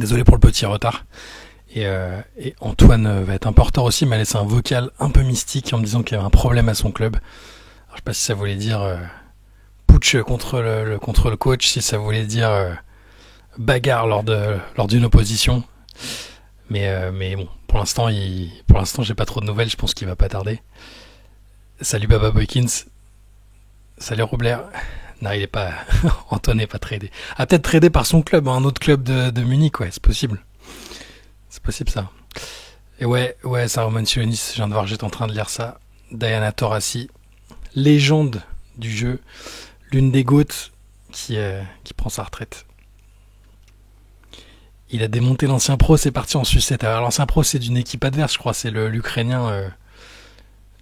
Désolé pour le petit retard. Et Antoine va être un porteur aussi, m'a laissé un vocal un peu mystique en me disant qu'il y avait un problème à son club. Alors, je sais pas si ça voulait dire putsch contre le coach, si ça voulait dire bagarre lors d'une opposition. Mais bon, pour l'instant, j'ai pas trop de nouvelles. Je pense qu'il va pas tarder. Salut Baba Boykins. Salut Robler. Non, il est pas. Antoine n'est pas tradé. Ah, peut-être tradé par son club, un autre club de Munich, ouais, c'est possible. C'est possible ça. Et ouais, ça Roman Sionis, je viens de voir, j'étais en train de lire ça. Diana Taurasi, légende du jeu, l'une des GOAT qui prend sa retraite. Il a démonté l'ancien pro, c'est parti en sucette. Alors l'ancien pro, c'est d'une équipe adverse, je crois, c'est l'Ukrainien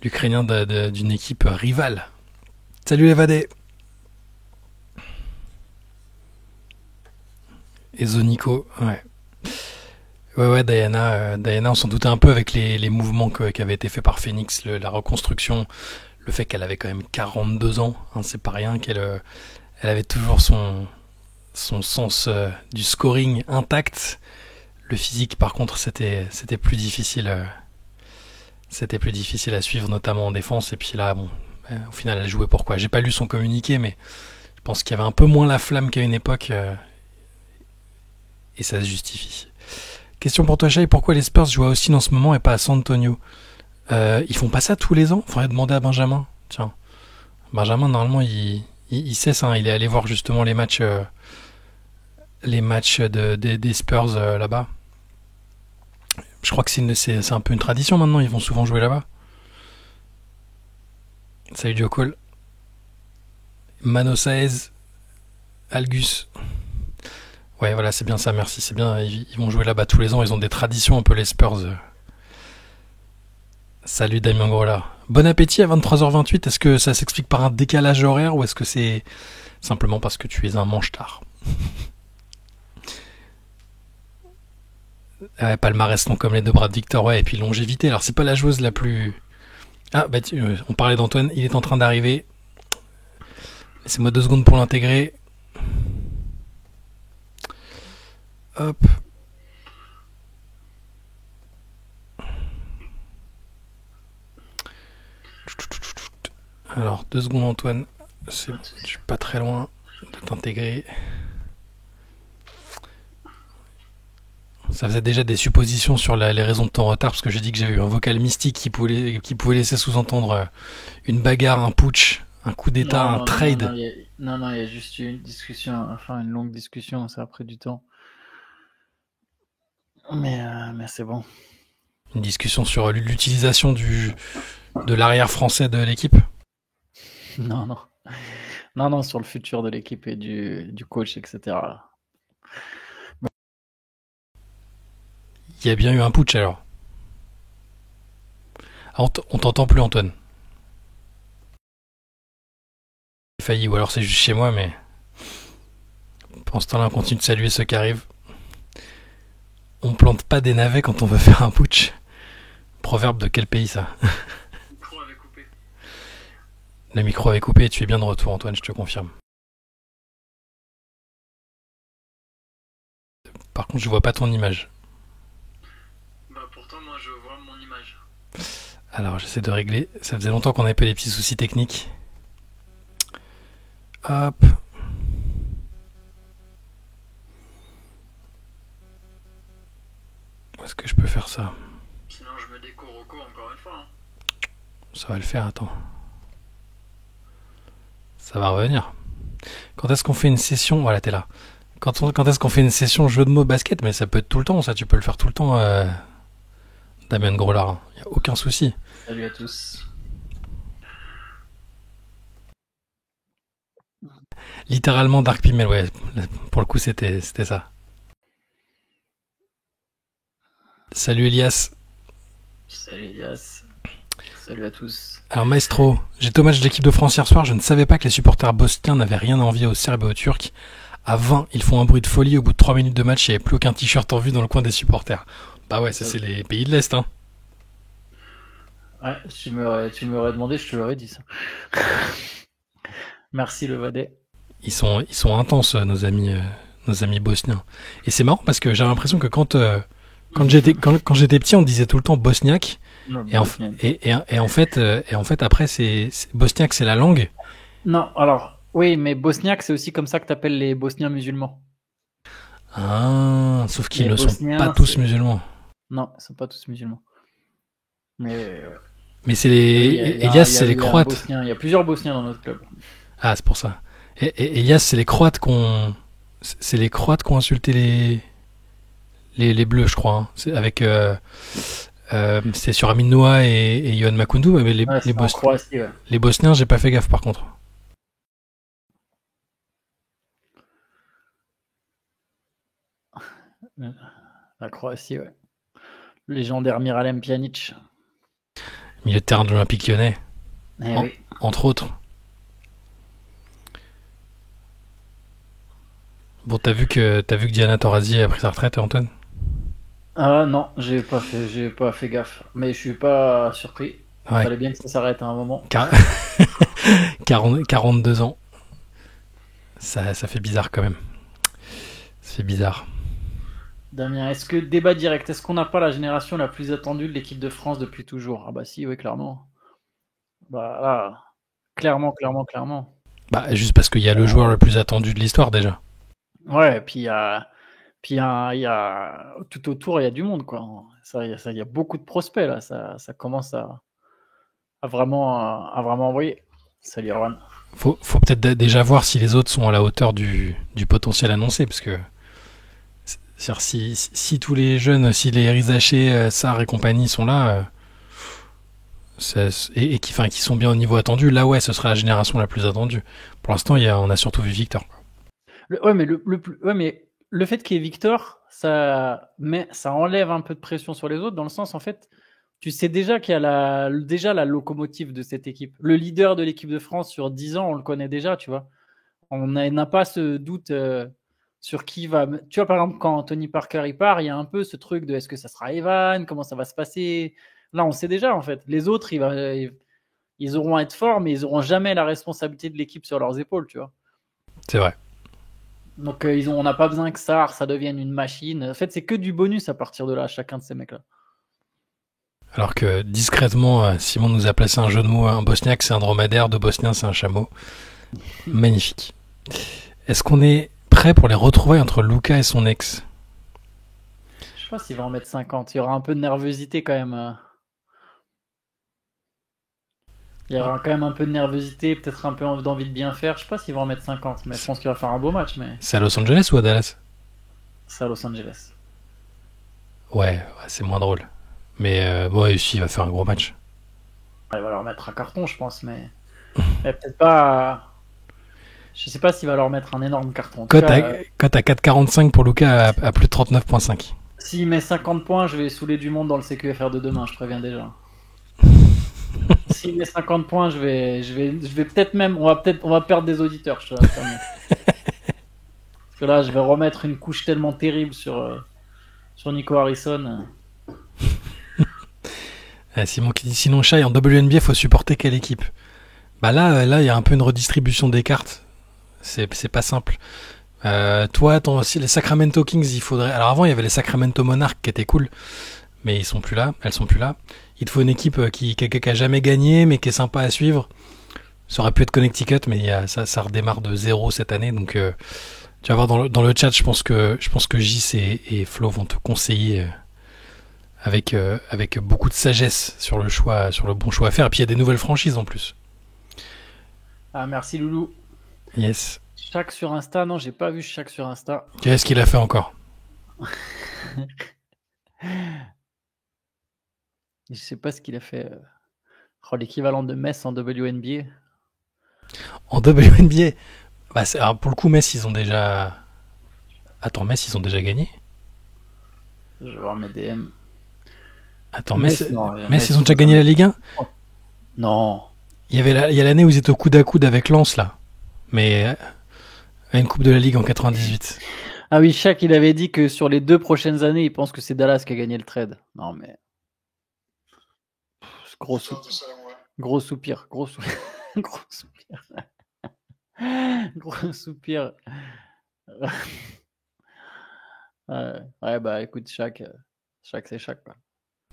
d'une équipe rivale. Salut les vadés. Et Zoniko, ouais. Ouais, Diana, on s'en doutait un peu avec les mouvements qui avaient été faits par Phoenix, la reconstruction, le fait qu'elle avait quand même 42 ans, hein, c'est pas rien, elle avait toujours son sens du scoring intact. Le physique, par contre, c'était plus difficile. C'était plus difficile à suivre, notamment en défense. Et puis là, bon, au final, elle jouait pourquoi? J'ai pas lu son communiqué, mais je pense qu'il y avait un peu moins la flamme qu'à une époque, et ça se justifie. Question pour toi, Shai, pourquoi les Spurs jouent à Austin en ce moment et pas à San Antonio? Ils font pas ça tous les ans? Faudrait demander à Benjamin. Tiens, Benjamin, normalement, il sait ça, hein. Il est allé voir justement les matchs des Spurs là-bas. Je crois que c'est un peu une tradition maintenant, ils vont souvent jouer là-bas. Salut Joe Cole. Mano Saez, Algus. Ouais, voilà, c'est bien ça, merci. C'est bien, ils vont jouer là-bas tous les ans, ils ont des traditions un peu les Spurs. Salut Damien Grola. Bon appétit à 23h28, est-ce que ça s'explique par un décalage horaire ou est-ce que c'est simplement parce que tu es un mange-tard? Ouais, palmarès long comme les deux bras de Victor, ouais, et puis longévité. Alors c'est pas la joueuse la plus... Ah, bah on parlait d'Antoine, il est en train d'arriver. Laissez-moi 2 secondes pour l'intégrer. Hop. Alors, 2 secondes Antoine. Je suis pas très loin de t'intégrer. Ça faisait déjà des suppositions sur les raisons de ton retard, parce que j'ai dit que j'avais eu un vocal mystique qui pouvait laisser sous-entendre une bagarre, un putsch, un coup d'état, un trade. Non, il y a juste eu une discussion, enfin une longue discussion, ça a pris du temps. Mais c'est bon. Une discussion sur l'utilisation de l'arrière français de l'équipe. Non, non. Non, sur le futur de l'équipe et du coach, etc. Il y a bien eu un putsch alors. Ah, on t'entend plus Antoine. J'ai failli, ou alors c'est juste chez moi, mais pendant ce temps-là on continue de saluer ceux qui arrivent. On plante pas des navets quand on veut faire un putsch. Proverbe de quel pays ça? Le micro avait coupé. Le micro avait coupé, tu es bien de retour Antoine, je te confirme. Par contre je vois pas ton image. Bah pourtant moi je vois mon image. Alors j'essaie de régler, ça faisait longtemps qu'on avait pas des petits soucis techniques. Hop. Où est-ce que je peux faire ça? Sinon je me décoroco encore une fois. Hein. Ça va le faire, attends. Ça va revenir. Quand est-ce qu'on fait une session? Voilà, t'es là. Quand est-ce qu'on fait une session jeu de mots basket? Mais ça peut être tout le temps, ça, tu peux le faire tout le temps, Damien Grolard. Y a aucun souci. Salut à tous. Littéralement Dark Pimel, ouais. Pour le coup, c'était ça. Salut Elias. Salut Elias. Salut à tous. Alors Maestro, j'étais au match de l'équipe de France hier soir, je ne savais pas que les supporters bosniens n'avaient rien à envier aux Serbes et aux Turcs. À 20, ils font un bruit de folie, au bout de 3 minutes de match, il n'y avait plus aucun t-shirt en vue dans le coin des supporters. Bah ouais, ça c'est les pays de l'Est, hein. Ouais, tu m'aurais demandé, je te l'aurais dit ça. Merci le Vadé. Ils sont intenses, nos nos amis bosniens. Et c'est marrant parce que j'ai l'impression que quand j'étais petit, on disait tout le temps bosniaque. Non, Et en, bosnienne. et en fait, après, bosniaque, c'est la langue. Non, alors, oui, mais bosniaque, c'est aussi comme ça que t'appelles les Bosniens musulmans. Ah, sauf qu'ils Les ne sont pas Bosniens, tous c'est... musulmans. Non, ils sont pas tous musulmans. Mais Mais c'est oui, Elias, c'est les il y a un Croates. Bosnien, il y a plusieurs Bosniens dans notre club. Ah, c'est pour ça. Et Elias, c'est les Croates qui ont insulté les Bleus, je crois. Hein. C'était sur Amin Noah et Yohan Makoundou, mais Ouais, c'est en Croatie, ouais. les Bosniens, j'ai pas fait gaffe par contre. La Croatie, ouais. Légendaire Miralem Pjanic. Milieu de terrain de l'Olympique Lyonnais, Eh oui. entre autres. Bon, t'as vu que Diana Taurasi a pris sa retraite, Antoine? Ah non, j'ai pas fait gaffe. Mais je suis pas surpris. Ouais. Fallait bien que ça s'arrête à un moment. 42 ans. Ça fait bizarre quand même. Ça fait bizarre. Damien, débat direct, est-ce qu'on n'a pas la génération la plus attendue de l'équipe de France depuis toujours? Ah bah si, oui, clairement. Bah là, clairement. Bah, juste parce qu'il y a le joueur le plus attendu de l'histoire déjà. Ouais, et puis il y a tout autour, il y a du monde, quoi. Il y a beaucoup de prospects là. Ça commence à vraiment envoyer. Salut Erwan. Faut peut-être déjà voir si les autres sont à la hauteur du potentiel annoncé, parce que c'est-à-dire si tous les jeunes, si les Rizaché, Sarr et compagnie sont là, et qui sont bien au niveau attendu, là ouais, ce sera la génération la plus attendue. Pour l'instant, on a surtout vu Victor. Ouais, mais ouais, mais le fait qu'il y ait Victor, ça enlève un peu de pression sur les autres, dans le sens, en fait, tu sais déjà qu'il y a déjà la locomotive de cette équipe. Le leader de l'équipe de France sur 10 ans, on le connaît déjà, tu vois. On n'a pas ce doute sur qui va. Tu vois, par exemple, quand Tony Parker il part, il y a un peu ce truc de est-ce que ça sera Evan, comment ça va se passer. Là, on sait déjà, en fait. Les autres, ils auront à être forts, mais ils n'auront jamais la responsabilité de l'équipe sur leurs épaules, tu vois. C'est vrai. Donc, on n'a pas besoin que ça devienne une machine. En fait, c'est que du bonus à partir de là, chacun de ces mecs-là. Alors que discrètement, Simon nous a placé un jeu de mots, un bosniaque c'est un dromadaire, deux bosniens c'est un chameau. Magnifique. Est-ce qu'on est prêt pour les retrouvailles entre Luka et son ex? Je sais pas s'il va en mettre 50. Il y aura un peu de nervosité quand même. Il y aura quand même un peu de nervosité, peut-être un peu d'envie de bien faire. Je sais pas s'il va en mettre 50, mais je pense qu'il va faire un beau match. Mais C'est à Los Angeles ou à Dallas? c'est à Los Angeles. Ouais, c'est moins drôle. Mais bon, ici, il va faire un gros match. Il va leur mettre un carton, je pense, mais peut-être pas. Je sais pas s'il va leur mettre un énorme carton. En tout Cote à cas, 4,45 pour Luka à plus de 39,5. s'il met 50 points, je vais saouler du monde dans le CQFR de demain, je préviens déjà. S'il met 50 points, je vais peut-être même, on va perdre des auditeurs, je te l'assure. Parce que là, je vais remettre une couche tellement terrible sur Nico Harrison. Simon qui dit sinon, Shai, en WNBA, il faut supporter quelle équipe? Bah là, il y a un peu une redistribution des cartes. C'est pas simple. Toi, attends, si les Sacramento Kings, il faudrait. Alors avant, il y avait les Sacramento Monarchs qui étaient cool, mais ils sont plus là. Elles sont plus là. Il te faut une équipe qui a jamais gagné, mais qui est sympa à suivre. Ça aurait pu être Connecticut, mais ça redémarre de zéro cette année. Donc, tu vas voir dans le chat, je pense que Gis et Flo vont te conseiller avec beaucoup de sagesse sur le bon choix à faire. Et puis il y a des nouvelles franchises en plus. Ah, merci Loulou. Yes. Shaq sur Insta, non, j'ai pas vu Shaq sur Insta. Qu'est-ce qu'il a fait encore? Je sais pas ce qu'il a fait. L'équivalent de Metz en WNBA. En WNBA, bah alors pour le coup, Metz, ils ont déjà. Attends, Metz, ils ont déjà gagné? Je vais voir mes DM. Attends, Metz, Metz, ils ont déjà gagné la Ligue 1? Non. Il y a l'année où ils étaient au coude à coude avec Lens, là. Mais à une Coupe de la Ligue en 98. Ah oui, Shaq, il avait dit que sur les 2 prochaines années, il pense que c'est Dallas qui a gagné le trade. Non, mais. Gros soupir. Gros soupir. Gros soupir. Gros soupir. Ouais, bah écoute, chaque c'est chaque, quoi.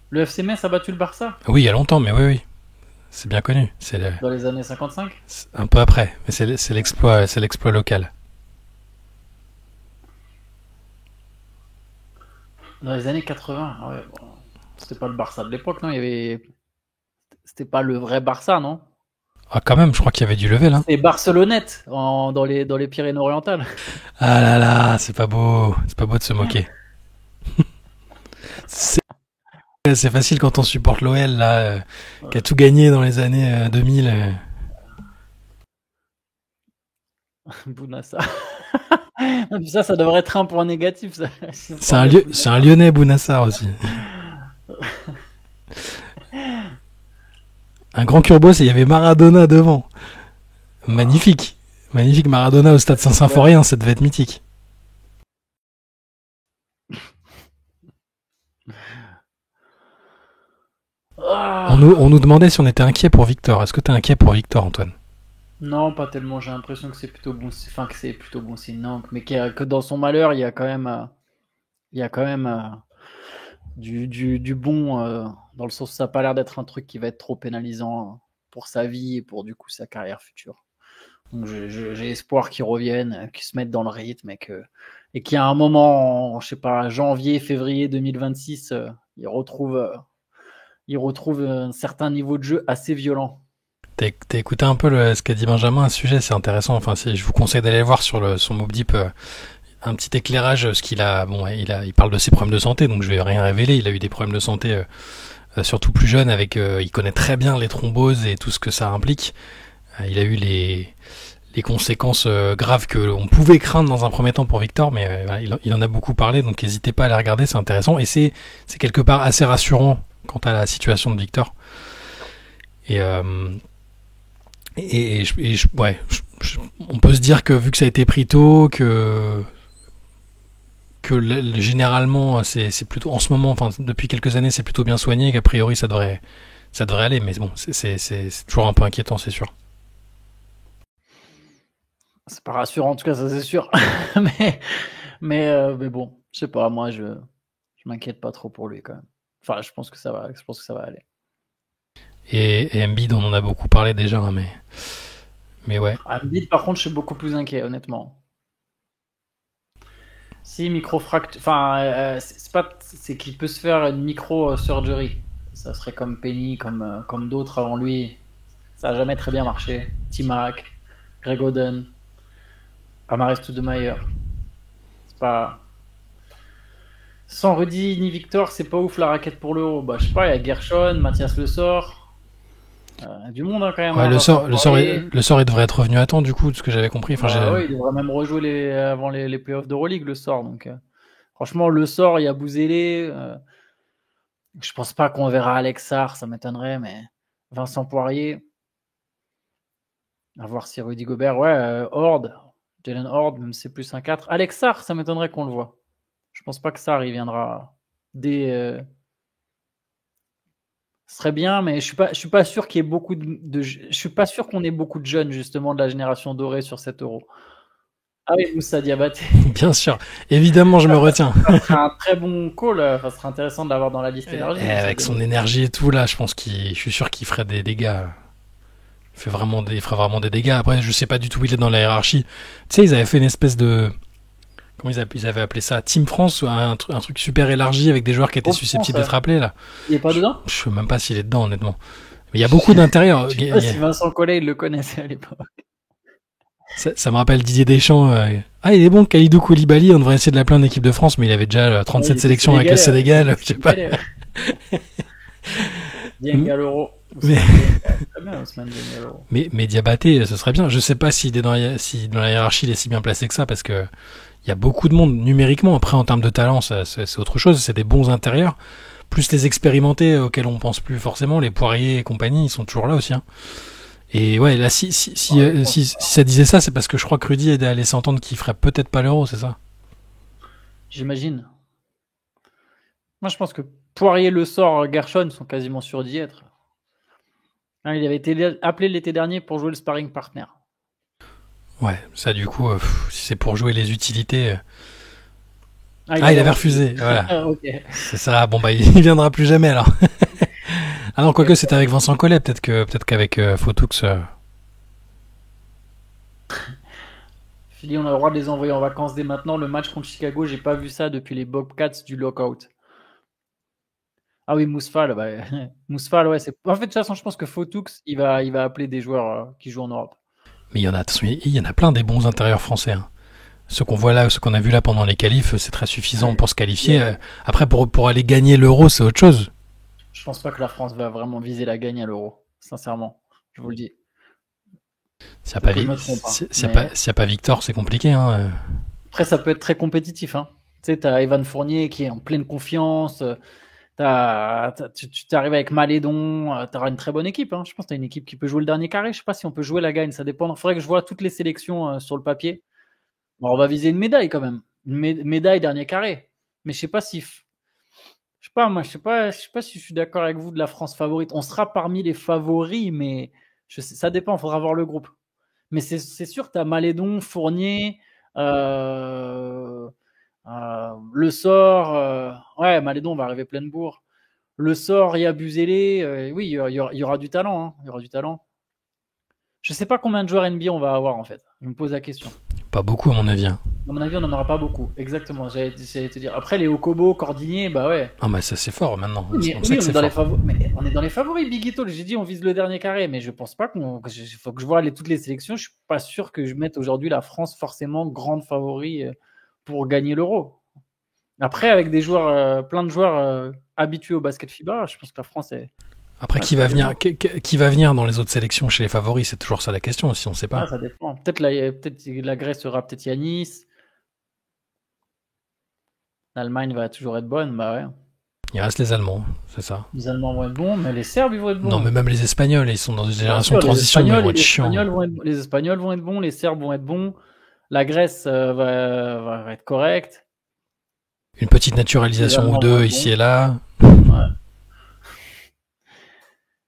Le FC Metz a battu le Barça Oui, il y a longtemps, mais oui, oui, c'est bien connu. dans les années 55. C'est un peu après, mais c'est l'exploit local. Dans les années 80. Ah ouais, bon. C'était pas le Barça de l'époque, non? C'était pas le vrai Barça, non? Ah, quand même, je crois qu'il y avait du level, hein. C'est Barcelonnette dans les Pyrénées-Orientales. Ah là là, c'est pas beau de se moquer. C'est c'est facile quand on supporte l'OL, là, qui a tout gagné dans les années 2000. Bounassa. Ça devrait être un point négatif, ça. C'est un Lyonnais, Bounassar aussi. Un grand Curbos et il y avait Maradona devant. Magnifique. Magnifique Maradona au stade Saint-Symphorien, ça devait être mythique. On nous demandait si on était inquiet pour Victor. Est-ce que t'es inquiet pour Victor, Antoine? Non, pas tellement. J'ai l'impression que c'est plutôt bon, enfin que c'est plutôt bon signe. Non, mais que dans son malheur, il y a quand même du bon, dans le sens où ça n'a pas l'air d'être un truc qui va être trop pénalisant pour sa vie et pour du coup sa carrière future. Donc j'ai espoir qu'il revienne, qu'il se mette dans le rythme et qu'il y a un moment, je sais pas, janvier, février 2026, il retrouve un certain niveau de jeu assez violent. T'as écouté un peu ce qu'a dit Benjamin à ce sujet, c'est intéressant. Enfin, je vous conseille d'aller voir sur son Mob Deep un petit éclairage, ce qu'il a. Bon, il parle de ses problèmes de santé, donc je vais rien révéler. Il a eu des problèmes de santé, surtout plus jeune, avec. Il connaît très bien les thromboses et tout ce que ça implique. Il a eu les conséquences graves que on pouvait craindre dans un premier temps pour Victor, mais voilà, il en a beaucoup parlé, donc n'hésitez pas à les regarder, c'est intéressant et c'est quelque part assez rassurant quant à la situation de Victor. Et ouais, on peut se dire que vu que ça a été pris tôt, que généralement c'est plutôt en ce moment, enfin depuis quelques années c'est plutôt bien soigné, qu'a priori ça devrait aller, mais bon c'est toujours un peu inquiétant, c'est sûr. C'est pas rassurant en tout cas, ça c'est sûr. mais mais bon, je sais pas, moi je m'inquiète pas trop pour lui quand même. Enfin, je pense que ça va aller. Et Embiid, on en a beaucoup parlé déjà, hein, mais ouais. Embiid, par contre, je suis beaucoup plus inquiet, honnêtement. Si microfracture, enfin, c'est qu'il peut se faire une micro-surgery. Ça serait comme Penny, comme d'autres avant lui. Ça a jamais très bien marché. T-Mac, Greg Oden, Amaris Stoudemire. C'est pas. Sans Rudy ni Victor, c'est pas ouf la raquette pour l'Euro. Bah, je sais pas, il y a Gershon, Mathias Le Sort. Du monde hein, quand même. Ouais, Hein, le sort, il devrait être revenu à temps du coup, de ce que j'avais compris. Enfin, ouais, il devrait même rejouer avant les playoffs d'Euroleague, Le Sort. Donc, franchement, Le Sort, il y a Bouzélé. Je pense pas qu'on verra Alex Sarr, ça m'étonnerait, mais Vincent Poirier. À voir si Rudy Gobert, ouais, Horde, Jalen Horde, même si c'est plus un 4. Alex Sarr, ça m'étonnerait qu'on le voit. Je pense pas que Sarr, il viendra dès. Ce serait bien, mais je suis pas sûr qu'il y ait beaucoup je suis pas sûr qu'on ait beaucoup de jeunes justement de la génération dorée sur cet Euro. Ah oui, Moussa Diabaté. bien sûr, évidemment, je me retiens. Ça serait un très bon call. Ça serait intéressant de l'avoir dans la liste élargie. Et avec son énergie et tout là, je suis sûr qu'il ferait des dégâts. Il ferait vraiment des dégâts. Après, je sais pas du tout où il est dans la hiérarchie. Tu sais, ils avaient fait une espèce de comment ils avaient appelé ça, Team France, un truc super élargi avec des joueurs qui étaient susceptibles d'être appelés là. Il est pas dedans? Je sais même pas s'il est dedans, honnêtement. Mais il y a beaucoup d'intérieur. Je sais pas si Vincent Collet il le connaissait à l'époque. Ça me rappelle Didier Deschamps. Ah, il est bon, Kalidou Koulibaly, on devrait essayer de l'appeler en équipe de France, mais il avait déjà 37 sélections avec le Sénégal. Je sais pas. Dieng l'Euro. Mais Diabaté, ce serait bien. Je sais pas si dans la hiérarchie il est si bien placé que ça, parce que il y a beaucoup de monde numériquement. Après, en termes de talent, c'est autre chose. C'est des bons intérieurs. Plus les expérimentés auxquels on pense plus forcément, les Poirier et compagnie, ils sont toujours là aussi. Hein. Et ouais, là, si ça disait ça, c'est parce que je crois que Rudy a laissé entendre qu'il ferait peut-être pas l'Euro, c'est ça? J'imagine. Moi, je pense que Poirier, Le Sort, Gershon sont quasiment sûrs d'y être. Hein, il avait été appelé l'été dernier pour jouer le sparring partner. Ouais, ça du coup, si c'est pour jouer les utilités, Ah, il Ah, il avait avait refusé. refusé, voilà. Ah, ok. C'est ça, bon bah il viendra plus jamais alors. Ah non, quoique c'était avec Vincent Collet, peut-être qu'avec Photoux. Philly, on a le droit de les envoyer en vacances dès maintenant. Le match contre Chicago, j'ai pas vu ça depuis les Bobcats du lockout. Ah oui, Mousfal, bah, Mousfal, ouais, c'est. En fait, de toute façon, je pense que Photoux, il va appeler des joueurs qui jouent en Europe. Mais il y en a, attention, il y en a plein des bons intérieurs français, hein. Ceux qu'on voit là, ceux qu'on a vu là pendant les qualifs, c'est très suffisant Ouais. pour se qualifier. Yeah. Après, pour aller gagner l'Euro, c'est autre chose. Je pense pas que la France va vraiment viser la gagne à l'Euro, sincèrement. Je vous le dis. S'il n'y a Peut-être pas, que je me trompe, hein. Mais s'il y a pas Victor, c'est compliqué, hein. après, ça peut être très compétitif, hein. Tu sais, t'as Evan Fournier qui est en pleine confiance. Tu t'arrives avec Malédon, tu auras une très bonne équipe, hein. Je pense que tu as une équipe qui peut jouer le dernier carré. Je sais pas si on peut jouer la gagne, ça dépend. Il faudrait que je vois toutes les sélections sur le papier. Bon, on va viser une médaille quand même. Une médaille dernier carré. Mais je sais pas si. Je sais pas, moi, je sais pas si je suis d'accord avec vous de la France favorite. On sera parmi les favoris, mais ça dépend, il faudra voir le groupe. Mais c'est sûr, tu as Malédon, Fournier, euh, Le Sort. Ouais, Malédon va arriver pleine bourre. Le Sort, il y a Buzélé. Oui, il y aura du talent, hein. Il y aura du talent. Je sais pas combien de joueurs NBA on va avoir en fait. Je me pose la question. Pas beaucoup, à mon avis, hein. À mon avis, on n'en aura pas beaucoup. Exactement, j'allais te dire. Après, les Okobo, Cordinier, bah ouais. Ah, bah ça c'est fort maintenant. Oui, mais On oui, sait que on est c'est dans les fort. favoris. Mais on est dans les favoris, Big Ito. J'ai dit on vise le dernier carré, mais je pense pas il faut que je vois toutes les sélections. Je suis pas sûr que je mette aujourd'hui la France forcément grande favori pour gagner l'Euro. Après, avec des joueurs, plein de joueurs habitués au basket FIBA, je pense que la France est. Après, Ouais, qui ça va dépend. venir, qui va venir dans les autres sélections chez les favoris, c'est toujours ça la question, si on sait Ah, pas. ça dépend. Peut-être la Grèce sera peut-être Yanis. L'Allemagne va toujours être bonne, bah ouais. Il reste les Allemands, c'est ça. Les Allemands vont être bons, mais les Serbes ils vont être Non, bons. mais même les Espagnols, ils sont dans une Bien génération de sûr, transition, mais ils vont être chiants. Les Espagnols vont être bons, les Serbes vont être bons. La Grèce va être correcte. Une petite Les naturalisation ou Allemands vont deux être ici bons. et là. Ouais.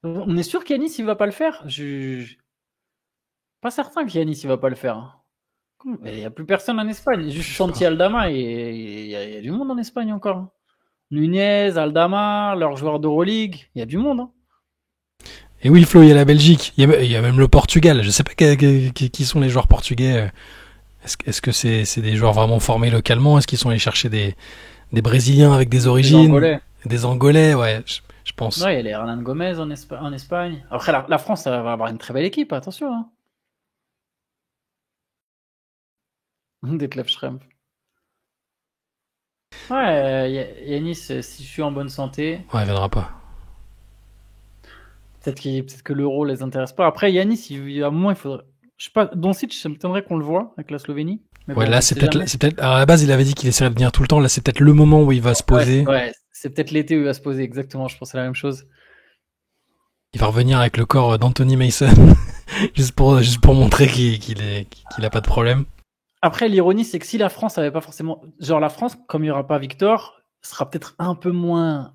On est sûr qu'Yanis il va pas le faire. Pas certain qu'Yanis il va pas le faire, hein. Il n'y a plus personne en Espagne. Juste Je sais Santi pas. Aldama, il y a du monde en Espagne encore, hein. Nunez, Aldama, leurs joueurs d'Euroleague, il y a du monde, hein. Et oui, Flo, il y a la Belgique, il y a même le Portugal. Je sais pas qui sont les joueurs portugais. Est-ce que c'est des joueurs vraiment formés localement? Est-ce qu'ils sont allés chercher des Brésiliens avec des Les origines? Angolais. Des Angolais? Ouais, je pense. Ouais, il y a les Hernan Gomez en Espagne. Après, la France, ça va avoir une très belle équipe, attention, hein. Detlef Schrempf. Ouais, Yanis, si je suis en bonne santé, Ouais, il viendra pas. peut-être que l'Euro les intéresse pas. Après, Yanis, à un moment, il faudrait. Je sais pas, Doncic, ça m'étonnerait qu'on le voit avec la Slovénie. Mais Ouais, bon, là, on sait jamais. alors, à la base, il avait dit qu'il essaierait de venir tout le temps. Là, c'est peut-être le moment où il va se Ouais, poser. ouais, c'est peut-être l'été où il va se poser, exactement. Je pensais la même chose. Il va revenir avec le corps d'Anthony Mason. juste pour montrer qu'il a pas de problème. Après, l'ironie, c'est que si la France avait pas forcément. Genre, la France, comme il n'y aura pas Victor, sera peut-être un peu moins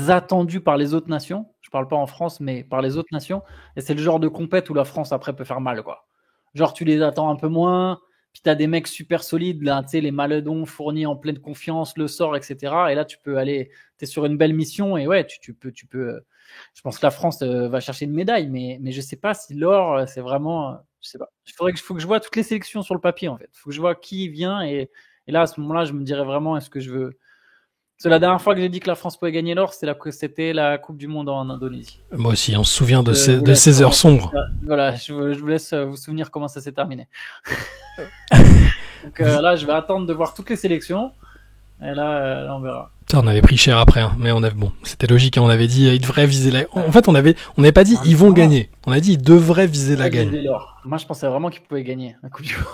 attendue par les autres nations. Je parle pas en France, mais par les autres nations. Et c'est le genre de compète où la France, après, peut faire mal, quoi. Genre, tu les attends un peu moins. Puis, tu as des mecs super solides, là, tu sais, les Maledon fournis en pleine confiance, le sort, etc. Et là, tu peux aller. Tu es sur une belle mission. Et ouais, tu peux. Je pense que la France va chercher une médaille. Mais je sais pas si l'or, c'est vraiment. Je sais pas. Faut que je vois toutes les sélections sur le papier, en fait. Faut que je vois qui vient. Et là, à ce moment-là, je me dirais vraiment, est-ce que je veux. C'est la dernière fois que j'ai dit que la France pouvait gagner l'or, c'était la Coupe du Monde en Indonésie. Moi aussi, on se souvient de Je vous de laisse ces heures sombres. voilà, je vous laisse vous souvenir comment ça s'est terminé. Donc là, je vais attendre de voir toutes les sélections. Et là, on verra. Putain, on avait pris cher après, hein. Mais bon, c'était logique, hein. On avait dit, ils devraient viser la. En fait, on n'avait pas dit, ils vont gagner. On a dit, ils devraient viser la gagne. L'or. Moi, je pensais vraiment qu'ils pouvaient gagner la Coupe du Monde.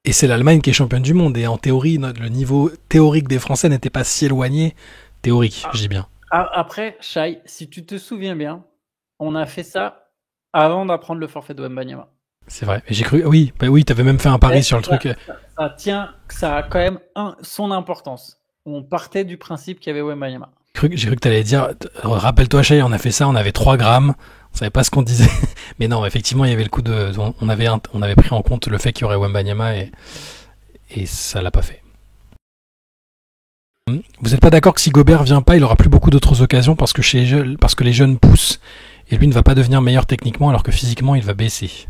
Et c'est l'Allemagne qui est championne du monde. Et en théorie, le niveau théorique des Français n'était pas si éloigné. Théorique, je dis bien. Après, Shai, si tu te souviens bien, on a fait ça avant d'apprendre le forfait de Wembanyama. C'est vrai. Et j'ai cru, oui, t'avais même fait un pari sur le truc. Ça a quand même son importance. On partait du principe qu'il y avait Wembanyama. J'ai cru que t'allais dire, rappelle-toi, Chay, on a fait ça, on avait 3 grammes, on savait pas ce qu'on disait. Mais non, effectivement, il y avait le coup on avait pris en compte le fait qu'il y aurait Wembanyama et ça l'a pas fait. Vous n'êtes pas d'accord que si Gobert vient pas, il aura plus beaucoup d'autres occasions parce que les jeunes poussent et lui ne va pas devenir meilleur techniquement alors que physiquement il va baisser.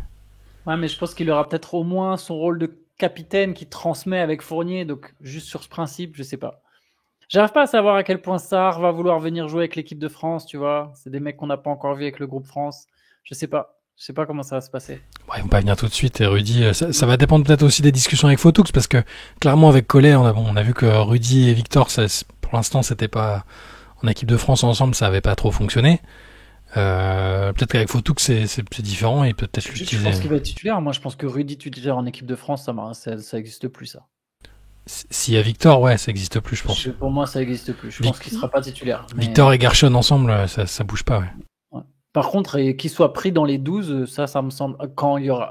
Ouais, mais je pense qu'il aura peut-être au moins son rôle de capitaine qui transmet avec Fournier. Donc, juste sur ce principe, je sais pas. J'arrive pas à savoir à quel point Sarr va vouloir venir jouer avec l'équipe de France, tu vois. C'est des mecs qu'on n'a pas encore vus avec le groupe France. Je sais pas. Je sais pas comment ça va se passer. Ouais, ils vont pas venir tout de suite et Rudy, ça va dépendre peut-être aussi des discussions avec Fotoux parce que clairement avec Collet, on a vu que Rudy et Victor, pour l'instant c'était pas en équipe de France ensemble, ça avait pas trop fonctionné. Peut-être qu'avec Fotoux c'est différent et peut-être Je l'utiliser. pense qu'il va être titulaire. Moi, je pense que Rudy titulaire en équipe de France, ça existe plus, ça. S'il y a Victor, ouais, ça existe plus, je pense. Pour moi, ça existe plus. Je pense qu'il sera pas titulaire. Mais... Victor et Gershon ensemble, ça bouge pas, ouais. Ouais. Par contre, qu'il soit pris dans les 12, ça me semble,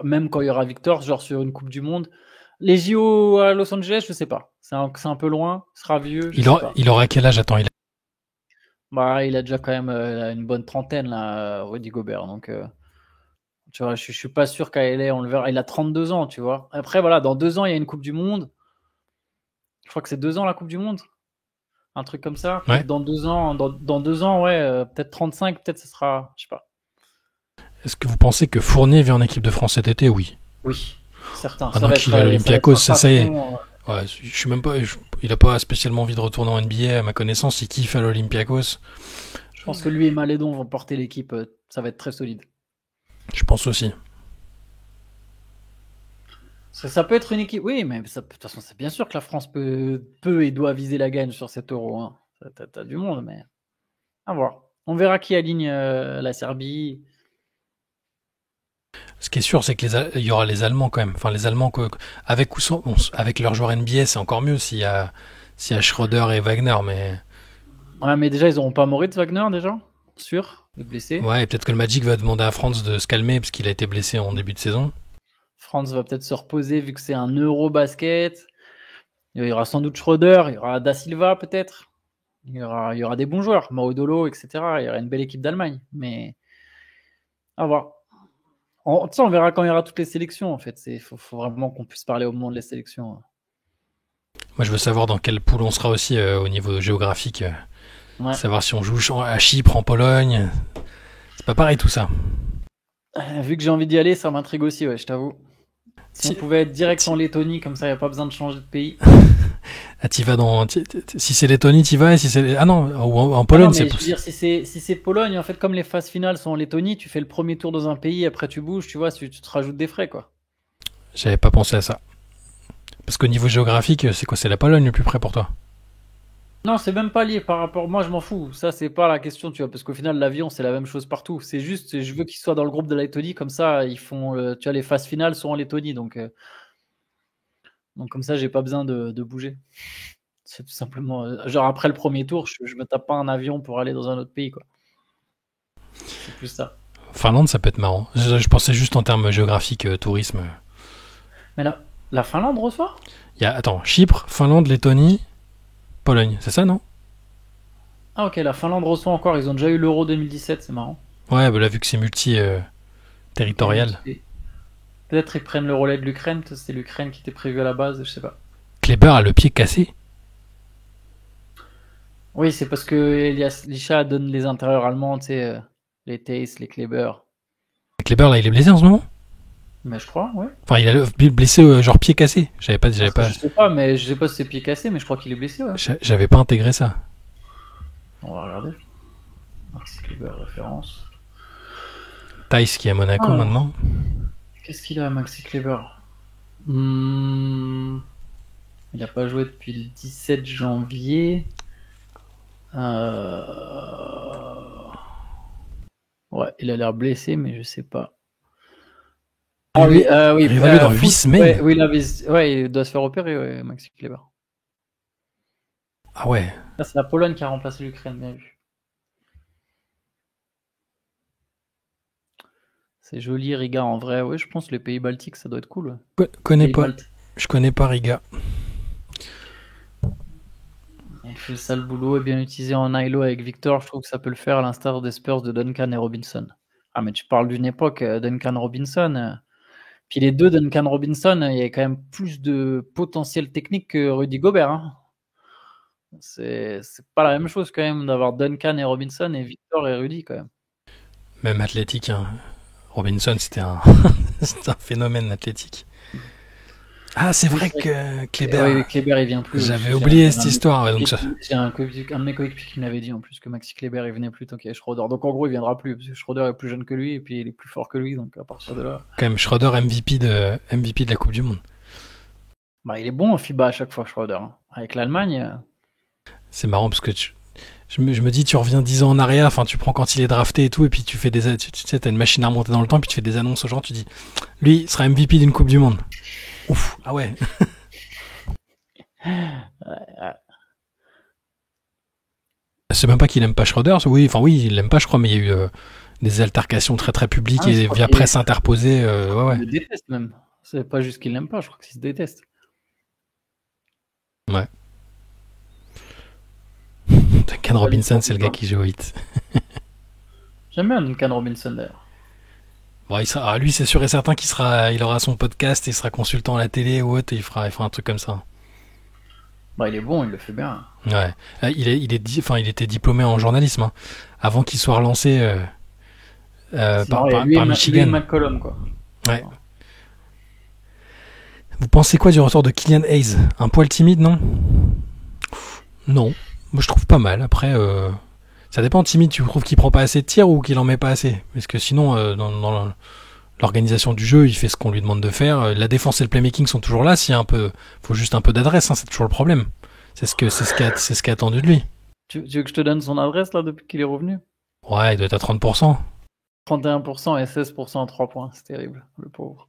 même quand il y aura Victor, genre sur une Coupe du Monde. Les JO à Los Angeles, je sais pas. C'est un peu loin, il sera vieux. Il aura quel âge? Attends, il a déjà quand même une bonne trentaine, là, Rudy Gobert. Donc, tu vois, je suis pas sûr qu'à LA, on le verra. Il a 32 ans, tu vois. Après, voilà, dans 2 ans, il y a une Coupe du Monde. Je crois que c'est 2 ans la Coupe du Monde. Un truc comme ça. Ouais. Dans 2 ans, ouais, peut-être 35, peut-être ce sera, je sais pas. Est-ce que vous pensez que Fournier vient en équipe de France cet été? Oui. Oui, certain. Maintenant qu'il est à l'Olympiakos, ça y est. Ouais, je suis même pas. Il a pas spécialement envie de retourner en NBA à ma connaissance. Il kiffe à l'Olympiakos. Je pense que lui et Malédon vont porter l'équipe. Ça va être très solide. Je pense aussi. Ça peut être une équipe. Oui, mais de toute façon, c'est bien sûr que la France peut et doit viser la gagne sur cet Euro. Hein. T'as du monde, mais à voir. On verra qui aligne la Serbie. Ce qui est sûr, c'est que il y aura les Allemands quand même. Enfin, les Allemands avec ou sans, avec leurs joueurs NBA, c'est encore mieux s'il y a Schroeder et Wagner, mais. Ouais, mais déjà, ils n'auront pas Moritz Wagner déjà, sûr, il est blessé. Ouais, et peut-être que le Magic va demander à Franz de se calmer parce qu'il a été blessé en début de saison. Franz va peut-être se reposer vu que c'est un Euro basket. Il y aura sans doute Schroeder, il y aura Da Silva peut-être. Il y aura des bons joueurs, Maudolo, etc. Il y aura une belle équipe d'Allemagne, mais à voir. On verra quand il y aura toutes les sélections en fait. Il faut vraiment qu'on puisse parler au moment de les sélections. Moi, je veux savoir dans quelle poule on sera aussi au niveau géographique. Ouais. Savoir si on joue à Chypre, en Pologne. C'est pas pareil tout ça. Vu que j'ai envie d'y aller, ça m'intrigue aussi, ouais, je t'avoue. Si on pouvait être direct en Lettonie, comme ça, il n'y a pas besoin de changer de pays. Ah, si c'est Lettonie, t'y vas. Et si c'est en Pologne, non, c'est je veux dire, si c'est Pologne, en fait, comme les phases finales sont en Lettonie, tu fais le premier tour dans un pays, après tu bouges, tu vois, tu te rajoutes des frais, quoi. J'avais pas pensé à ça. Parce qu'au niveau géographique, c'est quoi? C'est la Pologne le plus près pour toi? Non, c'est même pas lié par rapport. Moi, je m'en fous. Ça, c'est pas la question, tu vois, parce qu'au final, l'avion, c'est la même chose partout. C'est juste, je veux qu'ils soient dans le groupe de la Lettonie, comme ça, ils font, tu vois, les phases finales sont en Lettonie, donc comme ça, j'ai pas besoin de bouger. C'est tout simplement, genre après le premier tour, je me tape pas un avion pour aller dans un autre pays, quoi. C'est plus ça. Finlande, ça peut être marrant. Je pensais juste en termes géographiques, tourisme. Mais la Finlande reçoit? Attends, Chypre, Finlande, Lettonie, Pologne, c'est ça, non? Ah ok, la Finlande reçoit encore. Ils ont déjà eu l'Euro 2017, c'est marrant. Ouais, bah là, vu que c'est territorial. Peut-être ils prennent le relais de l'Ukraine. C'est l'Ukraine qui était prévue à la base, je sais pas. Kleber a le pied cassé. Oui, c'est parce que Elias Licha donne les intérieurs allemands, tu sais, les Theiss, les Kleber. Kleber, là, il est blessé en ce moment? Mais je crois, ouais. Enfin, il a blessé, genre pied cassé. Je sais pas si c'est pied cassé, mais je crois qu'il est blessé, ouais. J'avais pas intégré ça. On va regarder. Maxi Kleber, référence. Theiss qui est à Monaco maintenant. Qu'est-ce qu'il a, Maxi Kleber? Il a pas joué depuis le 17 janvier. Ouais, il a l'air blessé, mais je sais pas. Ah oui, réévalué dans 8 semaines. Ouais, il doit se faire opérer, ouais, Maxi Kleber. Ah ouais. Là, c'est la Pologne qui a remplacé l'Ukraine, bien vu. C'est joli, Riga, en vrai. Oui, je pense que les pays baltiques, ça doit être cool. Je connais pas Riga. Il fait le sale boulot et bien utilisé en ILO avec Victor. Je trouve que ça peut le faire à l'instar des Spurs de Duncan et Robinson. Ah, mais tu parles d'une époque, Duncan-Robinson. Puis les deux Duncan-Robinson, il y a quand même plus de potentiel technique que Rudy Gobert. Hein. C'est pas la même chose quand même d'avoir Duncan et Robinson et Victor et Rudy quand même. Même athlétique, hein. Robinson, c'était un, c'était un phénomène athlétique. Ah, c'est vrai que Kleber. Oui, Kleber il vient plus. J'avais oublié cette histoire. Ouais, donc ça... J'ai un de mes coéquipiers qui m'avait dit en plus que Maxi Kleber il venait plus tant qu'il y avait Schroeder. Donc en gros il viendra plus parce que Schroeder est plus jeune que lui et puis il est plus fort que lui. Donc à partir de là. Quand même, Schroeder MVP de la Coupe du Monde. Bah, il est bon en FIBA à chaque fois, Schroeder. Hein. Avec l'Allemagne. C'est marrant parce que je me dis, tu reviens 10 ans en arrière, enfin, tu prends quand il est drafté et tout, et puis tu fais tu sais, t'as une machine à remonter dans le temps, puis tu fais des annonces aux gens, tu dis, lui, il sera MVP d'une Coupe du Monde. Ouf, ah ouais. C'est même pas qu'il aime pas Schroeder, oui, il l'aime pas, je crois, mais il y a eu des altercations très très publiques et via presse interposée. Ouais. Il le déteste même. C'est pas juste qu'il l'aime pas, je crois qu'il se déteste. Ouais. Duncan Robinson, c'est le gars qui joue au 8. J'aime bien Duncan Robinson d'ailleurs. Bon, lui, c'est sûr et certain il aura son podcast, il sera consultant à la télé ou autre, et il fera un truc comme ça. Bah, il est bon, il le fait bien. Ouais. Il était diplômé en journalisme, hein, avant qu'il soit relancé par Michigan. Lui McCollum, quoi. Ouais. Vous pensez quoi du retour de Killian Hayes? Un poil timide, non? Non. Moi, je trouve pas mal. Après, ça dépend. Timide, tu trouves qu'il prend pas assez de tirs ou qu'il en met pas assez? Parce que sinon, dans l'organisation du jeu, il fait ce qu'on lui demande de faire. La défense et le playmaking sont toujours là. Faut juste un peu d'adresse, hein, c'est toujours le problème. C'est ce qui est attendu de lui. Tu veux que je te donne son adresse là depuis qu'il est revenu? Ouais, il doit être à 30%. 31% et 16% à 3 points. C'est terrible, le pauvre.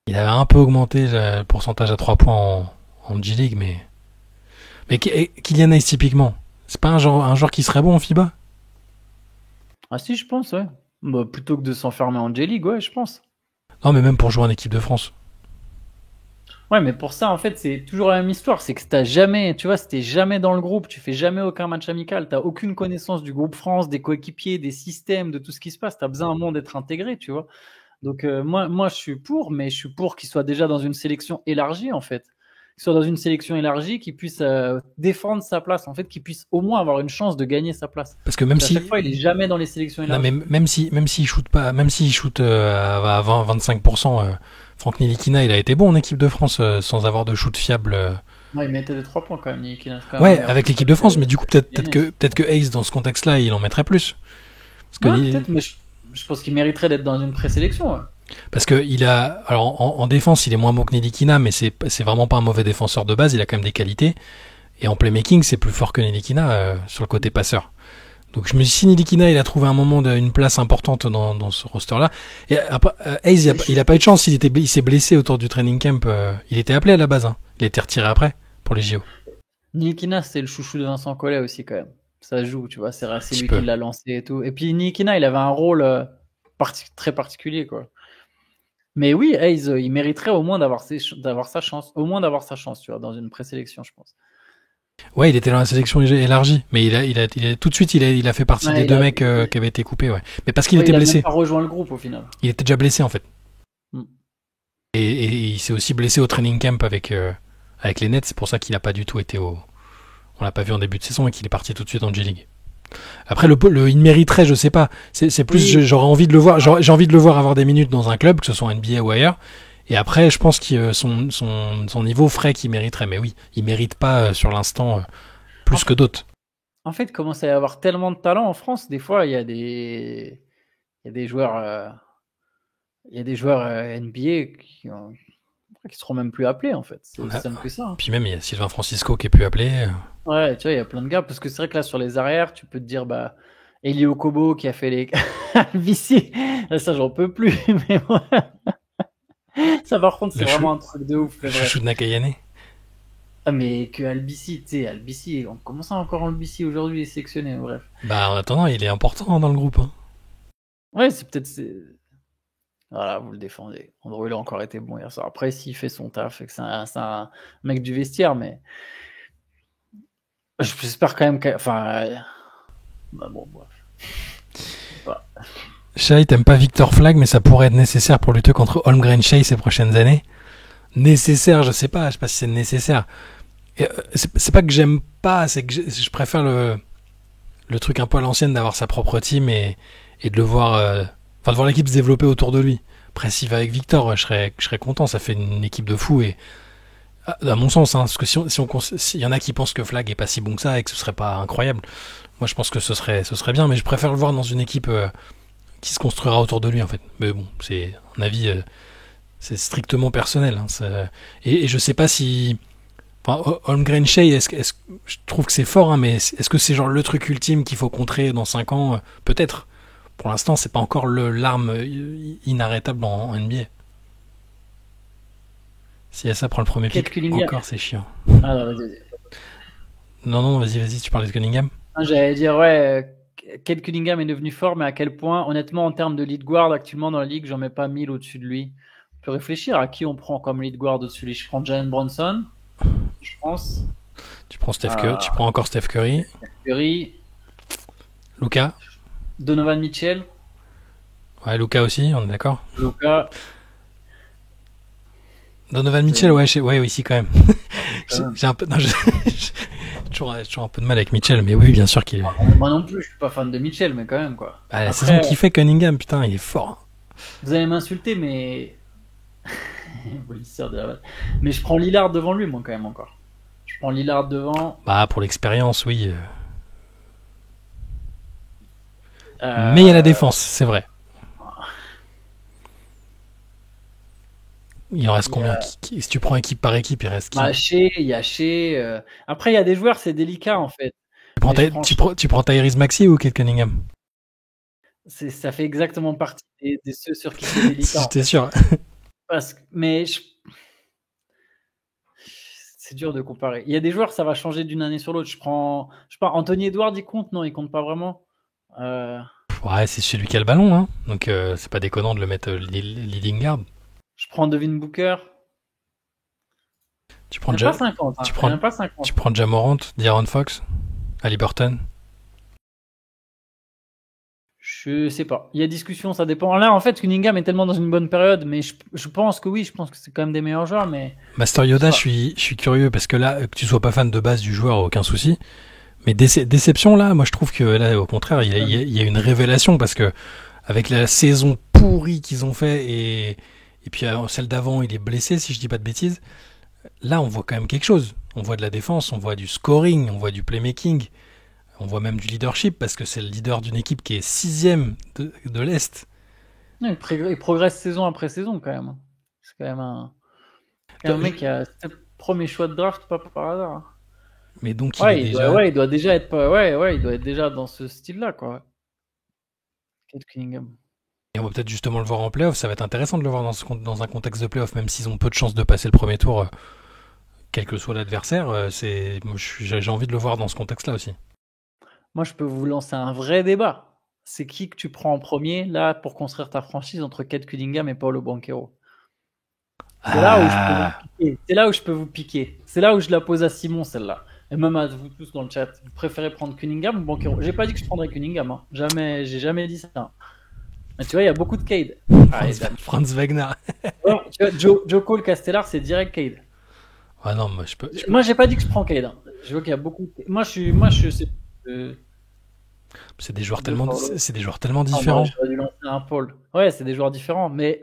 Il avait un peu augmenté le pourcentage à 3 points en G-League, mais Killian Hayes typiquement, c'est pas un joueur qui serait bon en FIBA? Ah si, je pense, ouais. Bah, plutôt que de s'enfermer en J-League, ouais, je pense. Non, mais même pour jouer en équipe de France. Ouais, mais pour ça, en fait, c'est toujours la même histoire. C'est que t'as jamais, tu vois, si t'es jamais dans le groupe, tu fais jamais aucun match amical, t'as aucune connaissance du groupe France, des coéquipiers, des systèmes, de tout ce qui se passe. T'as besoin un monde d'être intégré, tu vois. Donc moi, je suis pour, mais je suis pour qu'il soit déjà dans une sélection élargie, en fait. Qu'il soit dans une sélection élargie, qu'il puisse défendre sa place, en fait, qu'il puisse au moins avoir une chance de gagner sa place. Parce que même à chaque fois, il est jamais dans les sélections élargies. Non, mais même s'il shoot pas, même s'il shoot à 20-25%, Franck Ntilikina, il a été bon en équipe de France sans avoir de shoot fiable. Ouais, il mettait des 3 points quand même, Ntilikina. Ouais, avec l'équipe de France, mais du coup peut-être que Hayes dans ce contexte-là, il en mettrait plus. Parce que peut-être, mais je pense qu'il mériterait d'être dans une présélection. Ouais. Parce que alors en défense, il est moins bon que Ntilikina, mais c'est vraiment pas un mauvais défenseur de base. Il a quand même des qualités. Et en playmaking, c'est plus fort que Ntilikina sur le côté passeur. Donc je me dis, si Ntilikina, il a trouvé un moment une place importante dans ce roster-là. Et après, Hayes, il a pas eu de chance. Il s'est blessé autour du training camp. Il était appelé à la base. Hein. Il a été retiré après pour les JO. Ntilikina, c'est le chouchou de Vincent Collet aussi quand même. Ça joue, tu vois. C'est lui qui l'a lancé et tout. Et puis Ntilikina, il avait un rôle très particulier, quoi. Mais oui, Hayes, il mériterait au moins d'avoir sa chance. Au moins d'avoir sa chance, tu vois, dans une présélection, je pense. Ouais, il était dans la sélection élargie, mais il a tout de suite, il a fait partie des deux mecs qui avaient été coupés, ouais. Mais parce qu'il était blessé. Il a même pas rejoint le groupe au final. Il était déjà blessé en fait. Et il s'est aussi blessé au training camp avec les Nets. C'est pour ça qu'il n'a pas du tout été on l'a pas vu en début de saison et qu'il est parti tout de suite en G-League. Après, il mériterait, je sais pas. C'est plus, j'aurais envie de le voir. J'ai envie de le voir avoir des minutes dans un club, que ce soit en NBA ou ailleurs. Et après, je pense que son niveau ferait qu'il mériterait. Mais oui, il mérite pas sur l'instant plus que d'autres. En fait, il commence à y avoir tellement de talent en France. Des fois, il y a des joueurs, NBA qui seront même plus appelés en fait. C'est aussi simple que ça. Hein. Puis même, il y a Sylvain Francisco qui est plus appelé. Ouais, tu vois, il y a plein de gars. Parce que c'est vrai que là, sur les arrières, tu peux te dire, Eli Okobo qui a fait les Albici. Ça, j'en peux plus. Mais moi... Ça, par contre, c'est vraiment un truc de ouf. Le chouchou de Nakayane. Ah, mais que Albici, tu sais, Albici, on commence encore Albici aujourd'hui, il est sélectionné, bref. En attendant, il est important dans le groupe. Hein. Ouais, c'est peut-être. Voilà, vous le défendez. Andrew, il a encore été bon hier soir. Après, s'il fait son taf et que c'est un mec du vestiaire, mais. J'espère quand même que. Enfin. Bon, bref. Shai, t'aimes pas Victor Flagg, mais ça pourrait être nécessaire pour lutter contre Holmgren Shai ces prochaines années. Nécessaire, je sais pas si c'est nécessaire. Et, c'est pas que j'aime pas, c'est que je préfère le truc un peu à l'ancienne d'avoir sa propre team et de le voir, de voir l'équipe se développer autour de lui. Après, s'il va avec Victor, je serais content. Ça fait une équipe de fous et, à mon sens, hein, parce que s'il y en a qui pensent que Flag est pas si bon que ça et que ce serait pas incroyable, moi je pense que ce serait bien, mais je préfère le voir dans une équipe qui se construira autour de lui en fait. Mais bon, c'est un avis, c'est strictement personnel. Hein, et je sais pas si, enfin, Holmgren Shea, je trouve que c'est fort, hein, mais est-ce que c'est genre le truc ultime qu'il faut contrer dans 5 ans? Peut-être. Pour l'instant, c'est pas encore l'arme inarrêtable en NBA. Si ça prend le premier Kate pick, Cunningham. encore c'est chiant. Ah non, vas-y. Non, vas-y, tu parlais de Cunningham. J'allais dire, ouais, Kate Cunningham est devenu fort, mais à quel point, honnêtement, en termes de lead guard, actuellement dans la ligue, j'en mets pas 1000 au-dessus de lui. On peut réfléchir à qui on prend comme lead guard au-dessus de lui. Je prends Jalen Bronson, je pense. Tu prends Steph Curry, tu prends encore Steph Curry. Curry. Luka. Donovan Mitchell. Ouais, Luka aussi, on est d'accord. Luka. Donovan Mitchell, ouais, ici quand même. J'ai un peu, non, toujours un peu de mal avec Mitchell, mais oui, bien sûr qu'il est. Moi non plus, je suis pas fan de Mitchell, mais quand même quoi. Ah, la saison qu'il fait Cunningham, putain, il est fort. Vous allez m'insulter, mais mais je prends Lillard devant lui, moi quand même encore. Je prends Lillard devant. Bah pour l'expérience, oui. Mais il y a la défense, c'est vrai. Il en reste combien si tu prends équipe par équipe, il reste qui? Il y a Shea. Après, il y a des joueurs, c'est délicat en fait. Tu prends Tyrese Maxey ou Kate Cunningham? Ça fait exactement partie de ceux sur qui c'est délicat. J'étais sûr. Mais c'est dur de comparer. Il y a des joueurs, ça va changer d'une année sur l'autre. Je sais pas, Anthony Edwards, il compte? Non, il compte pas vraiment. Ouais, c'est celui qui a le ballon, hein. Donc c'est pas déconnant de le mettre leading guard. Je prends Devin Booker. Tu prends pas 50. Hein. Tu prends Ja Morant, De'Aaron Fox, Haliburton. Je sais pas. Il y a discussion, ça dépend. Là, en fait, Cunningham est tellement dans une bonne période, mais je pense que oui, je pense que c'est quand même des meilleurs joueurs. Mais Master Yoda, je suis curieux parce que là, que tu sois pas fan de base du joueur, aucun souci. Mais déception là, moi je trouve que là, au contraire, il y a une révélation parce que avec la saison pourrie qu'ils ont fait et puis celle d'avant, il est blessé si je dis pas de bêtises. Là, on voit quand même quelque chose. On voit de la défense, on voit du scoring, on voit du playmaking, on voit même du leadership parce que c'est le leader d'une équipe qui est 6ème de l'Est. Il progresse saison après saison quand même. C'est quand même un mec qui a le premier choix de draft, pas par hasard. Mais donc il doit déjà être il doit être déjà dans ce style-là quoi. Kate Cunningham. Et on va peut-être justement le voir en playoff. Ça va être intéressant de le voir dans un contexte de playoff, même s'ils ont peu de chances de passer le premier tour, quel que soit l'adversaire. J'ai envie de le voir dans ce contexte-là aussi. Moi, je peux vous lancer un vrai débat. C'est qui que tu prends en premier, là, pour construire ta franchise entre Kate Cunningham et Paolo Banchero? C'est là où je peux vous piquer. C'est là où je la pose à Simon, celle-là. Et même à vous tous dans le chat. Vous préférez prendre Cunningham ou Banchero? J'ai pas dit que je prendrais Cunningham. Hein. J'ai jamais dit ça. Mais tu vois, il y a beaucoup de Cade. Franz Wagner. Ouais, tu vois, Joe Cole Castellar, c'est direct Cade. Ah non, moi, j'ai pas dit que je prends Cade. Hein. Je vois qu'il y a beaucoup. Moi, c'est des joueurs tellement différents. J'aurais dû lancer un Paul. Ouais, c'est des joueurs différents. Mais,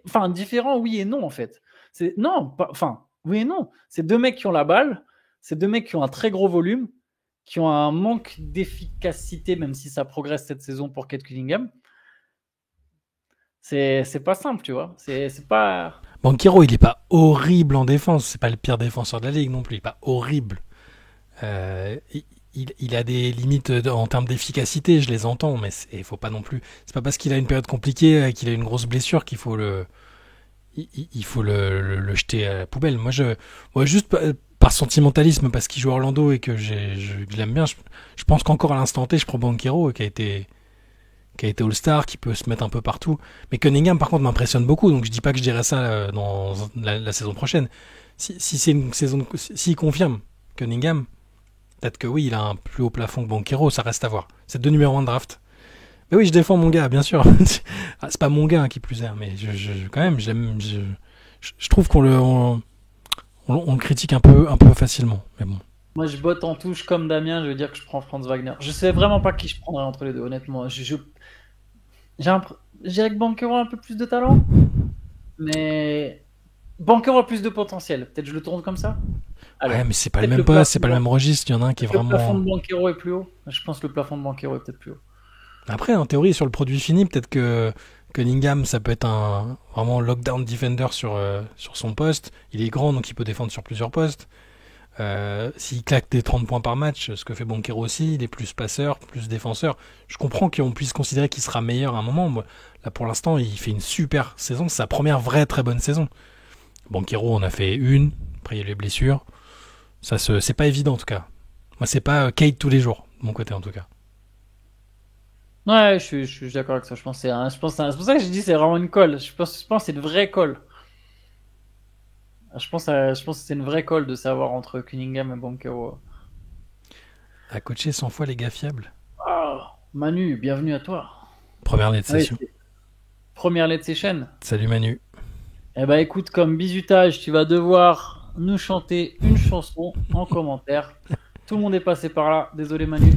enfin, différents, oui et non, en fait. Oui et non. C'est deux mecs qui ont la balle. C'est deux mecs qui ont un très gros volume, qui ont un manque d'efficacité, même si ça progresse cette saison pour Kate Cunningham. C'est pas simple, tu vois. C'est pas. Banchero, il est pas horrible en défense. C'est pas le pire défenseur de la ligue non plus. Il est pas horrible. Il a des limites en termes d'efficacité, je les entends, mais il faut pas non plus. C'est pas parce qu'il a une période compliquée, qu'il a une grosse blessure qu'il faut le jeter à la poubelle. Moi, juste par sentimentalisme, parce qu'il joue à Orlando et que je l'aime bien, je pense qu'encore à l'instant T, je prends Banchero qui a été All-Star, qui peut se mettre un peu partout. Mais Cunningham, par contre, m'impressionne beaucoup, donc je dis pas que je dirais ça dans la saison prochaine. Si c'est une saison, s'il confirme Cunningham, peut-être que oui, il a un plus haut plafond que Banchero, ça reste à voir. C'est 2 numéros 1 de draft. Mais oui, je défends mon gars, bien sûr. C'est pas mon gars qui plus est, mais quand même, je trouve qu'on on le critique un peu facilement. Mais bon. Moi, je botte en touche comme Damien, je veux dire que je prends Franz Wagner. Je sais vraiment pas qui je prendrais entre les deux, honnêtement. Je dirais que Banquero a un peu plus de talent, mais Banquero a plus de potentiel. Peut-être je le tourne comme ça? Allez, Ouais, mais c'est pas le peut-être même le poste, plafond c'est pas le même registre. Il y en a un qui est le plafond vraiment. de Banquero est plus haut. Je pense que le plafond de Banquero est peut-être plus haut. Après, en théorie, sur le produit fini, peut-être que Cunningham, ça peut être un vraiment lockdown defender sur son poste. Il est grand, donc il peut défendre sur plusieurs postes. S'il claque des 30 points par match, ce que fait Banquero aussi, il est plus passeur, plus défenseur. Je comprends qu'on puisse considérer qu'il sera meilleur à un moment. Moi, là, pour l'instant, il fait une super saison. C'est sa première vraie très bonne saison. Banquero en a fait une. Après, il y a eu les blessures. C'est pas évident, en tout cas. Moi, c'est pas Kate tous les jours, de mon côté, en tout cas. Ouais, je suis d'accord avec ça. C'est pour ça que je dis c'est vraiment une colle. Je pense que c'est une vraie colle. Je pense que c'est une vraie colle de savoir entre Cunningham et Banquero. À coacher 100 fois les gars fiables. Ah, Manu, bienvenue à toi. Première lettre Ah oui, session. c'est première lettre session. Salut Manu. Eh ben écoute, comme bizutage, tu vas devoir nous chanter une chanson en commentaire. Tout le monde est passé par là. Désolé Manu.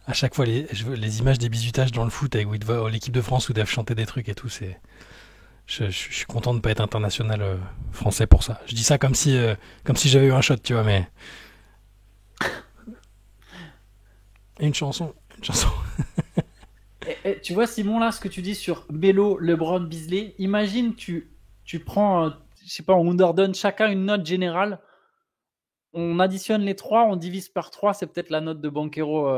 À chaque fois, les images des bizutages dans le foot avec l'équipe de France où ils doivent chanter des trucs et tout, je suis content de ne pas être international français pour ça. Je dis ça comme si j'avais eu un shot, tu vois, mais. Une chanson, une chanson. Tu vois Simon là, ce que tu dis sur Melo, LeBron, Beasley. Imagine tu prends, je sais pas, on leur donne chacun une note générale. On additionne les trois, on divise par trois. C'est peut-être la note de Banquero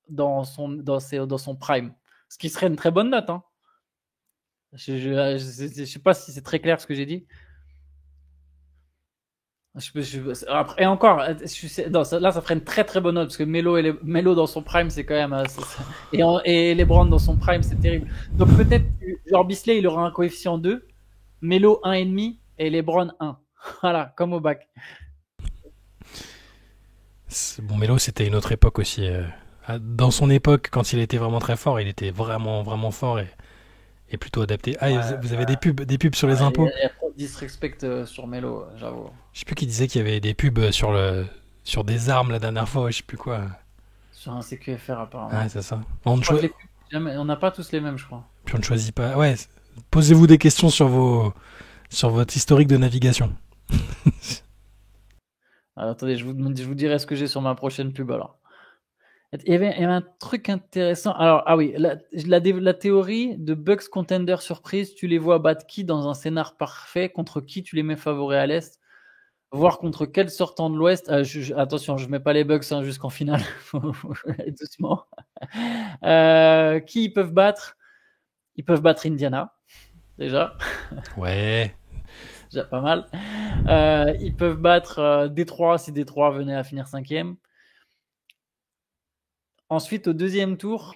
dans son prime. Ce qui serait une très bonne note. Hein. Je sais pas si c'est très clair ce que j'ai dit. Et encore, non, là, ça ferait une très très bonne note parce que Melo dans son prime, c'est quand même. Et LeBron dans son prime, c'est terrible. Donc peut-être, genre Bisley, il aura un coefficient 2, Melo 1,5 et LeBron 1. Voilà, comme au bac. Bon, Melo, c'était une autre époque aussi. Dans son époque, quand il était vraiment très fort, il était vraiment vraiment fort et plutôt adapté. Ah, et Ouais, vous avez des pubs sur les ouais, il y impôts. a il y a trop de disrespect sur Melo, j'avoue. Je sais plus qui disait qu'il y avait des pubs sur des armes la dernière fois, ouais, je sais plus quoi. Sur un CQFR Ah, apparemment. c'est ça. Je crois que on n'a pas tous les mêmes, je crois. Puis on ne choisit pas. Ouais, posez-vous des questions sur votre historique de navigation. Alors, attendez, je vous dirai ce que j'ai sur ma prochaine pub alors. Il y avait un truc intéressant. Alors, ah oui, la théorie de Bucks contender surprise, tu les vois battre qui dans un scénar parfait, contre qui tu les mets favoris à l'Est, voir contre quel sortant de l'Ouest. Attention, je mets pas les Bucks hein, jusqu'en finale, faut aller doucement. Qui ils peuvent battre? Ils peuvent battre Indiana, déjà, Ouais. déjà pas mal. Ils peuvent battre Détroit si Détroit venait à finir cinquième. Ensuite, au deuxième tour,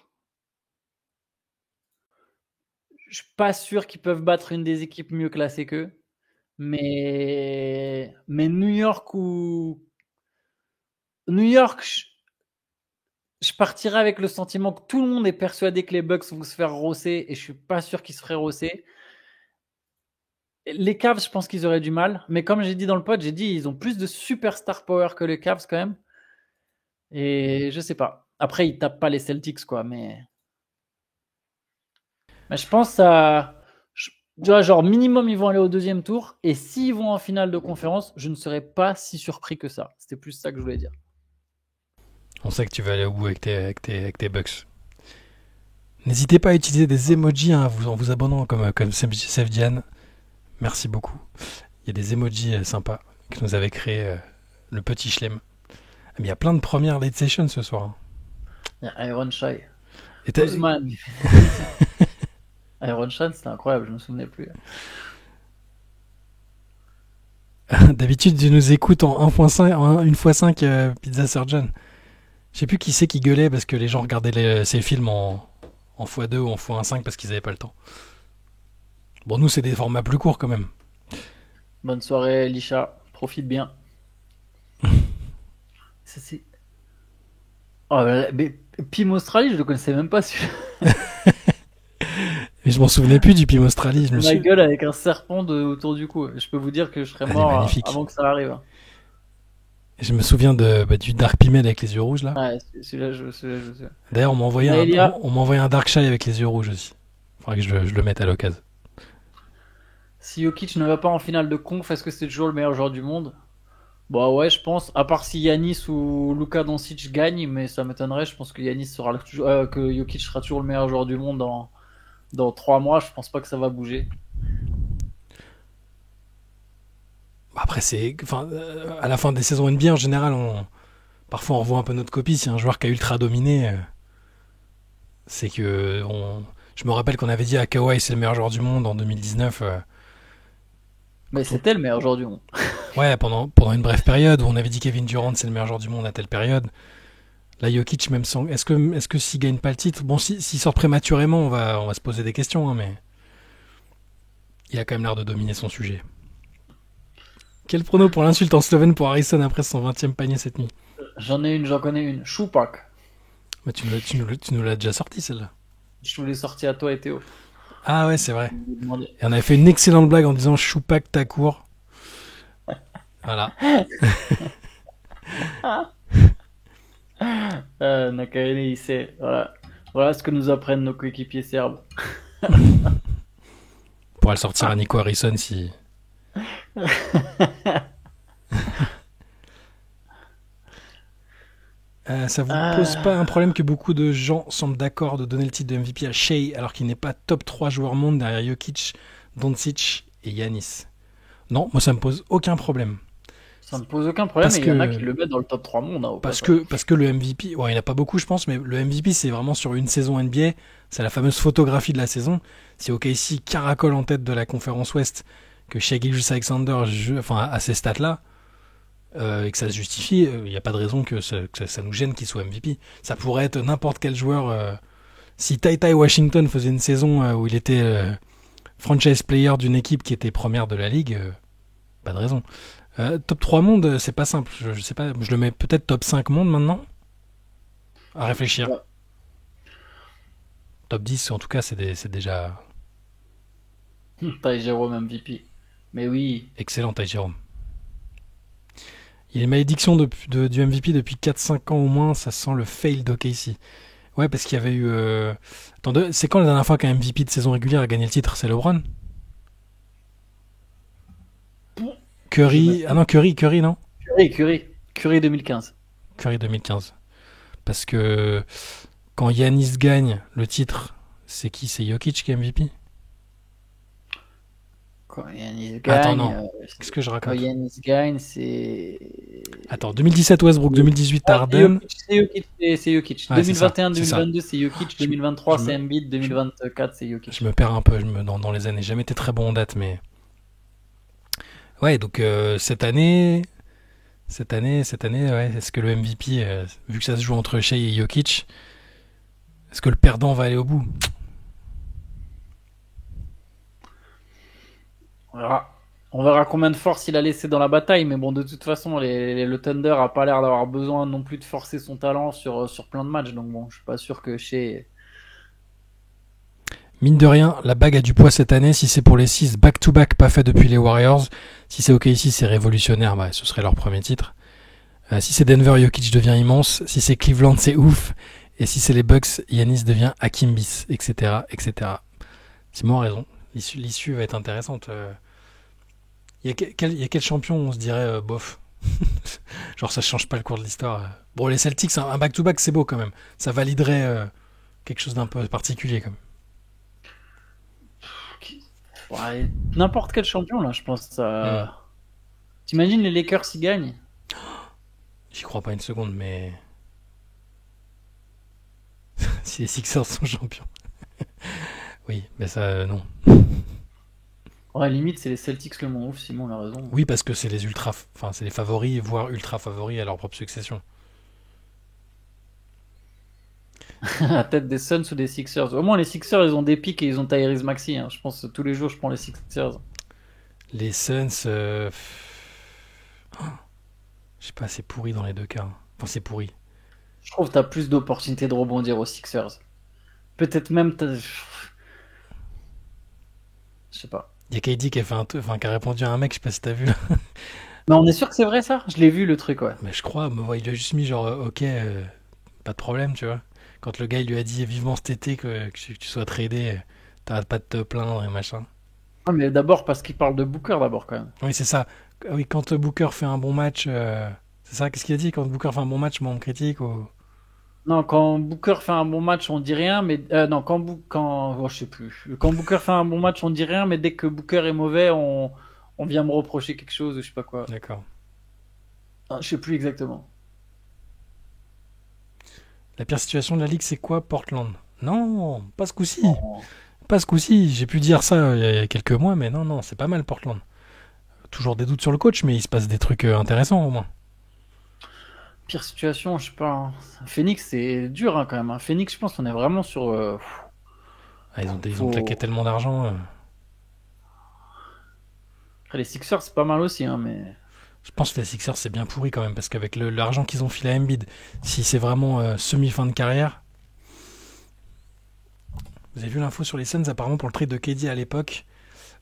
je suis pas sûr qu'ils peuvent battre une des équipes mieux classées qu'eux. Mais New York New York, je partirais avec le sentiment que tout le monde est persuadé que les Bucks vont se faire rosser et je suis pas sûr qu'ils se feraient rosser. Les Cavs, je pense qu'ils auraient du mal, mais comme j'ai dit dans le pod, j'ai dit ils ont plus de superstar power que les Cavs quand même. Et je sais pas. Après, ils tapent pas les Celtics quoi, mais je pense à tu vois, genre minimum ils vont aller au deuxième tour et s'ils vont en finale de conférence, je ne serais pas si surpris que ça. C'était plus ça que je voulais dire. On sait que tu vas aller au bout avec tes Bucks. N'hésitez pas à utiliser des emojis hein, en vous abonnant comme Sevdian. Merci beaucoup. Il y a des emojis sympas que nous avait créé le petit Schlem. Mais il y a plein de premières late sessions ce soir. Hein. Il y a Iron Shy. Et t'as- Osman. Iron Shy, c'était incroyable, je me souvenais plus. D'habitude, tu nous écoutes en 1.5, en 1x5 Pizza Surgeon. Je sais plus qui c'est qui gueulait parce que les gens regardaient ces films en x2 ou en x1.5 parce qu'ils avaient pas le temps. Bon, nous, c'est des formats plus courts quand même. Bonne soirée, Lisha. Profite bien. Ça, c'est... Oh, mais Pim Australie, je le connaissais même pas. Mais je m'en souvenais plus du Pim Australie. Ma gueule avec un serpent autour du cou. Je peux vous dire que je serais Elle est mort magnifique. avant que ça arrive. Je me souviens du Dark Pimel avec les yeux rouges là. Ouais, celui-là, je sais. D'ailleurs, on m'a envoyé, Elia. on m'a envoyé un Darkshire avec les yeux rouges aussi. Faudrait que je le mette à l'occasion. Si Jokic ne va pas en finale de conf, est-ce que c'est toujours le meilleur joueur du monde? Bah ouais, je pense. À part si Yanis ou Luka Doncic gagnent, mais ça m'étonnerait. Je pense que que Jokic sera toujours le meilleur joueur du monde dans 3 mois. Je pense pas que ça va bouger. Après, à la fin des saisons NBA en général, parfois on revoit un peu notre copie. Si un joueur qui a ultra dominé, c'est que je me rappelle qu'on avait dit à Kawhi c'est le meilleur joueur du monde en 2019. Mais c'était le meilleur joueur du monde. Ouais, pendant une brève période où on avait dit Kevin Durant c'est le meilleur joueur du monde à telle période. Là, Jokic, même sans. Est-ce que s'il gagne pas le titre, bon, s'il sort prématurément, on va se poser des questions, hein, mais il a quand même l'air de dominer son sujet. Quel prono pour l'insulte en slovène pour Harrison après son 20e panier cette nuit? J'en connais une. Choupak. Bah, tu nous l'as déjà sorti celle-là. Je vous l'ai sorti à toi et Théo. Ah ouais, c'est vrai. Je vous demandais. Et on avait fait une excellente blague en disant Choupak Takour. Voilà. Nakaele, il sait. Voilà ce que nous apprennent nos coéquipiers serbes. On pourra le sortir à Nico Harrison si. Ça vous pose pas un problème que beaucoup de gens semblent d'accord de donner le titre de MVP à Shea alors qu'il n'est pas top 3 joueur monde derrière Jokic, Doncic et Yanis? Non, moi ça me pose aucun problème. Ça me pose aucun problème, mais il y en a qui le mettent dans le top 3 monde. Hein, parce que le MVP, ouais, il n'y en a pas beaucoup je pense, mais le MVP c'est vraiment sur une saison NBA, c'est la fameuse photographie de la saison. Si OKC caracole en tête de la conférence Ouest, que Shai Gilgeous-Alexander à ces stats-là, et que ça se justifie, il n'y a pas de raison que ça nous gêne qu'il soit MVP. Ça pourrait être n'importe quel joueur. Si Ty Washington faisait une saison où il était franchise player d'une équipe qui était première de la ligue, pas de raison. Top 3 monde, c'est pas simple. Je sais pas, je le mets peut-être top 5 monde maintenant. À réfléchir. Ouais. Top 10, en tout cas, c'est déjà. Ty Jerome MVP. Mais oui. Excellent, Ty Jerome. Il est malédiction du MVP depuis 4-5 ans au moins, ça sent le fail d'OKC. Ouais, parce qu'il y avait eu. Attends, c'est quand la dernière fois qu'un MVP de saison régulière a gagné le titre? C'est LeBron? Curry. Ah non, Curry, non? Curry 2015. Curry 2015. Parce que quand Yanis gagne le titre, c'est qui? C'est Jokic qui est MVP? Quand Yanis gagne. Attends, non. Qu'est-ce que je raconte? Quand Yanis gagne, c'est. Attends, 2017 Westbrook, 2018 Harden. C'est Jokic. 2021, 2022, c'est Jokic. 2023, c'est Embiid. 2024, c'est Jokic. Je me perds un peu dans les années. J'ai jamais été très bon en date, mais. Ouais, donc cette année, ouais, est-ce que le MVP, vu que ça se joue entre Shai et Jokic, est-ce que le perdant va aller au bout? On verra combien de force il a laissé dans la bataille, mais bon, de toute façon, le Thunder a pas l'air d'avoir besoin non plus de forcer son talent sur plein de matchs, donc bon, je suis pas sûr que Shai... Mine de rien, la bague a du poids cette année. Si c'est pour les 6 back-to-back pas fait depuis les Warriors, si c'est OKC, c'est révolutionnaire, bah, ce serait leur premier titre. Si c'est Denver, Jokic devient immense. Si c'est Cleveland, c'est ouf. Et si c'est les Bucks, Yanis devient Hakim Bis, etc., etc. Simon a raison. L'issue va être intéressante. Il y a quel champion on se dirait bof? Genre ça change pas le cours de l'histoire. Bon, les Celtics, un back-to-back, c'est beau quand même. Ça validerait quelque chose d'un peu particulier quand même. Ouais, n'importe quel champion là, je pense. T'imagines les Lakers s'y gagnent? J'y crois pas une seconde, mais si les Sixers sont champions, oui, mais ça non. Ouais, limite c'est les Celtics le moins ouf. Simon a raison. Oui, parce que c'est c'est les favoris, voire ultra favoris à leur propre succession. À la tête des Suns ou des Sixers. Au moins les Sixers ils ont des pics et ils ont Tyrese Maxey. Hein. Je pense que tous les jours je prends les Sixers. Les Suns, je sais pas, c'est pourri dans les deux cas. Enfin, c'est pourri. Je trouve que t'as plus d'opportunités de rebondir aux Sixers. Peut-être même Je sais pas. Il y a KD qui a fait qui a répondu à un mec, je sais pas si t'as vu. Mais on est sûr que c'est vrai ça? Je l'ai vu le truc, ouais. Mais je crois, mais ouais, il lui a juste mis genre, ok, pas de problème, tu vois. Quand le gars il lui a dit vivement cet été que tu sois tradé, t'arrêtes pas de te plaindre et machin. Ah, mais d'abord parce qu'il parle de Booker d'abord quand même. Oui, c'est ça. Ah oui, quand Booker fait un bon match, c'est ça, qu'est-ce qu'il a dit? Quand Booker fait un bon match, moi on me critique ou... Non, quand Booker fait un bon match, on dit rien, mais non, quand je sais plus. Quand Booker fait un bon match, on dit rien, mais dès que Booker est mauvais, on vient me reprocher quelque chose ou je sais pas quoi. D'accord. Ah, je sais plus exactement. La pire situation de la ligue, c'est quoi, Portland? Non, pas ce coup-ci. Non. Pas ce coup-ci. J'ai pu dire ça il y a quelques mois, mais non, non, c'est pas mal, Portland. Toujours des doutes sur le coach, mais il se passe des trucs intéressants au moins. Pire situation, je sais pas, hein. Phoenix, c'est dur hein, quand même, hein. Phoenix, je pense qu'on est vraiment sur. Ah, ils ont claqué Faut... tellement d'argent. Après, les Sixers, c'est pas mal aussi, hein, mais. Je pense que les Sixers, c'est bien pourri quand même, parce qu'avec l'argent qu'ils ont filé à Embiid, si c'est vraiment semi-fin de carrière. Vous avez vu l'info sur les Suns, apparemment pour le trade de KD à l'époque,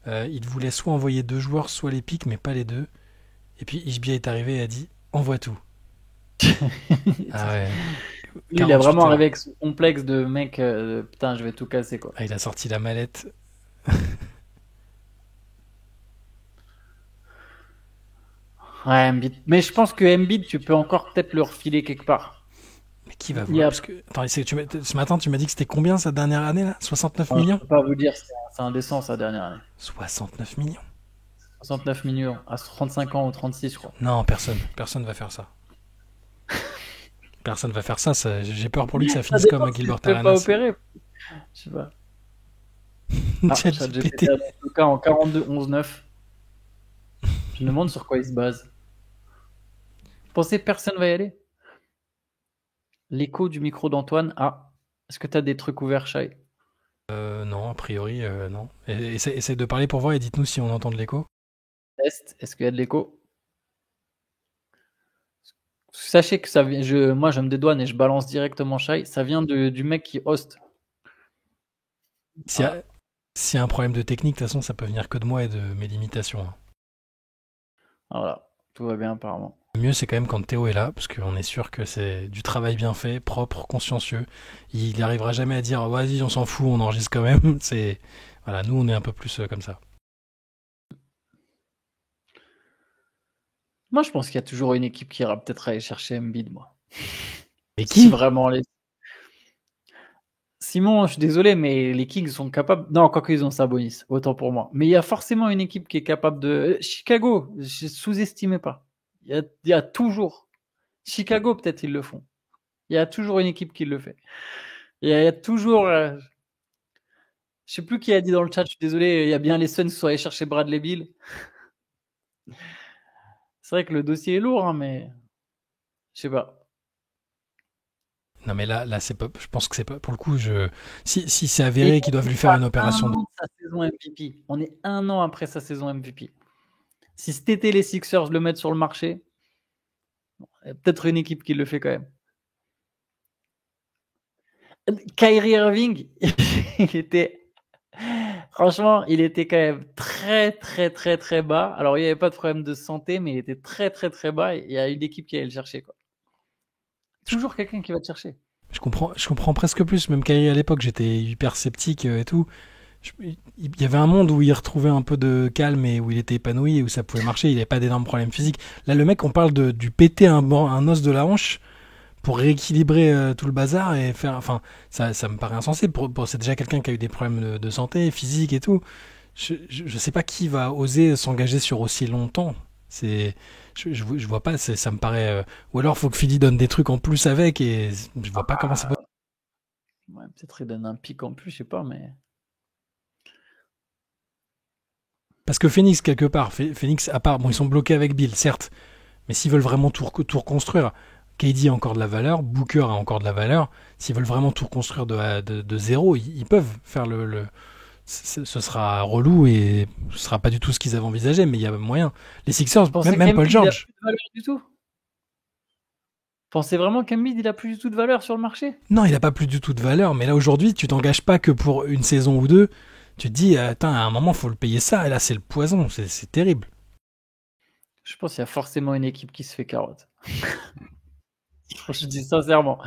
ils voulaient soit envoyer 2 joueurs, soit les pics, mais pas les deux. Et puis Ishbia est arrivé et a dit envoie tout. Ah ouais, Lui, il est 48 vraiment arrivé heures. avec ce complexe de mec, putain, je vais tout casser, quoi. Ah, il a sorti la mallette. Ouais, Embiid. Mais je pense que Embiid, tu peux encore peut-être le refiler quelque part. Mais qui va Il y vouloir a... parce que... Attends, ce matin, tu m'as dit que c'était combien sa dernière année là? 69 Enfin, je millions? peux pas vous dire, c'est indécent sa dernière année. 69 millions? 69 millions à 35 ans ou 36, je crois. Non, personne. Personne va faire ça. Personne va faire ça. J'ai peur pour lui que ça Ça finisse dépend comme s'il se Gilbert fait pas Arenas. opérer. Je sais pas. Ah, ChatGPT ChatGPT. a le cas en 42-11-9. Je me demande sur quoi il se base. Vous pensez que personne va y aller? L'écho du micro d'Antoine. Ah, est-ce que tu as des trucs ouverts, Shai? Non, a priori, non. Essaye de parler pour voir et dites-nous si on entend de l'écho. Test, est-ce qu'il y a de l'écho? Sachez que ça vient, moi je me dédouane et je balance directement Shai. Ça vient du mec qui host. S'il y Voilà. a, s'il y a un problème de technique, de toute façon, ça peut venir que de moi et de mes limitations, hein. Voilà. Tout va bien apparemment. Le mieux, c'est quand même quand Théo est là, parce qu'on est sûr que c'est du travail bien fait, propre, consciencieux. Il n'arrivera jamais à dire vas-y, on s'en fout, on enregistre quand même. C'est voilà, nous, on est un peu plus comme ça. Moi je pense qu'il y a toujours une équipe qui ira peut-être aller chercher Embiid, moi. Et Si qui? vraiment les. Simon, je suis désolé, mais les Kings sont capables. Non, quoi qu'ils ont Sabonis, autant pour moi. Mais il y a forcément une équipe qui est capable de. Chicago, je sous-estimez pas. Il y a toujours. Chicago, peut-être ils le font. Il y a toujours une équipe qui le fait. Il y a toujours. Je sais plus qui a dit dans le chat, je suis désolé, il y a bien les Suns qui sont allés chercher Bradley Beal. C'est vrai que le dossier est lourd, hein, mais je sais pas. Non, mais là, c'est pas. Je pense que c'est pas. Pour le coup, si c'est Et avéré qu'ils doivent on lui est faire à une un opération de. an de sa saison MVP. On est un an après sa saison MVP. Si cet été les Sixers le mettent sur le marché, il y a peut-être une équipe qui le fait quand même. Kyrie Irving, il était. Franchement, il était quand même très, très, très, très bas. Alors, il n'y avait pas de problème de santé, mais il était très, très, très bas. Il y a une équipe qui allait le chercher, quoi. Je, Toujours quelqu'un qui va te chercher. je comprends presque plus. Même Kyrie à l'époque, j'étais hyper sceptique et tout. Il y avait un monde où il retrouvait un peu de calme et où il était épanoui et où ça pouvait marcher. Il n'avait pas d'énormes problèmes physiques. Là, le mec, on parle du péter un os de la hanche pour rééquilibrer tout le bazar et faire. Enfin, ça me paraît insensé. C'est déjà quelqu'un qui a eu des problèmes de santé, physique et tout. Je sais pas qui va oser s'engager sur aussi longtemps. C'est, je vois pas. Ça me paraît. Ou alors, faut que Philly donne des trucs en plus avec et je vois pas comment c'est possible. Ouais, peut-être il donne un pic en plus, je sais pas, mais. Parce que Phoenix, quelque part, Phoenix, à part, bon, ils sont bloqués avec Bill, certes, mais s'ils veulent vraiment tout reconstruire, KD a encore de la valeur, Booker a encore de la valeur. S'ils veulent vraiment tout reconstruire de zéro, ils peuvent faire ce sera relou et ce sera pas du tout ce qu'ils avaient envisagé, mais il y a moyen. Les Sixers, Vous pensez même Paul qu'Embiid, il a George. plus de valeur du tout? Vous pensez vraiment qu'Embiid, il a plus du tout de valeur sur le marché? Non, il a pas plus du tout de valeur, mais là aujourd'hui, tu t'engages pas que pour une saison ou deux. Tu te dis, attends, à un moment, faut le payer ça, et là, c'est le poison, c'est terrible. Je pense qu'il y a forcément une équipe qui se fait carotte. Je dis sincèrement.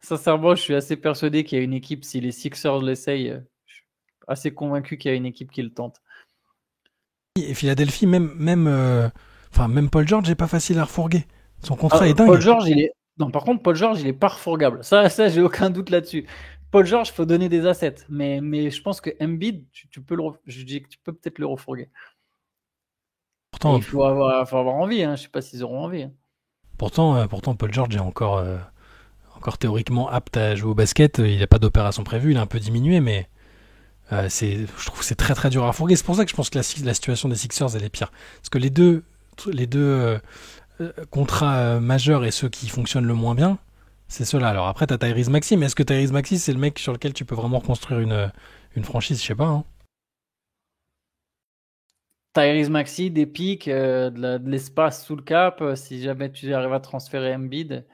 Sincèrement, je suis assez persuadé qu'il y a une équipe, si les Sixers l'essayent, je suis assez convaincu qu'il y a une équipe qui le tente. Et Philadelphie, même Paul George n'est pas facile à refourguer. Son contrat est dingue. Paul George, non, par contre, Paul George, il est pas refourgable. Ça, j'ai aucun doute là-dessus. Paul George, faut donner des assets. Mais je pense que Embiid, tu peux je dis que tu peux peut-être le refourguer. Pourtant, il faut avoir envie, hein. Je sais pas s'ils auront envie. Pourtant, Paul George est encore théoriquement apte à jouer au basket. Il n'a pas d'opération prévue, il est un peu diminué, mais je trouve que c'est très très dur à refourguer. C'est pour ça que je pense que la situation des Sixers elle est pire. Parce que les deux contrats majeurs et ceux qui fonctionnent le moins bien, c'est ceux-là. Alors après, t'as Tyrese Maxey, mais est-ce que Tyrese Maxey c'est le mec sur lequel tu peux vraiment reconstruire une franchise? Je sais pas. Hein. Tyrese Maxey, des pics, de l'espace sous le cap, si jamais tu arrives à transférer Embiid.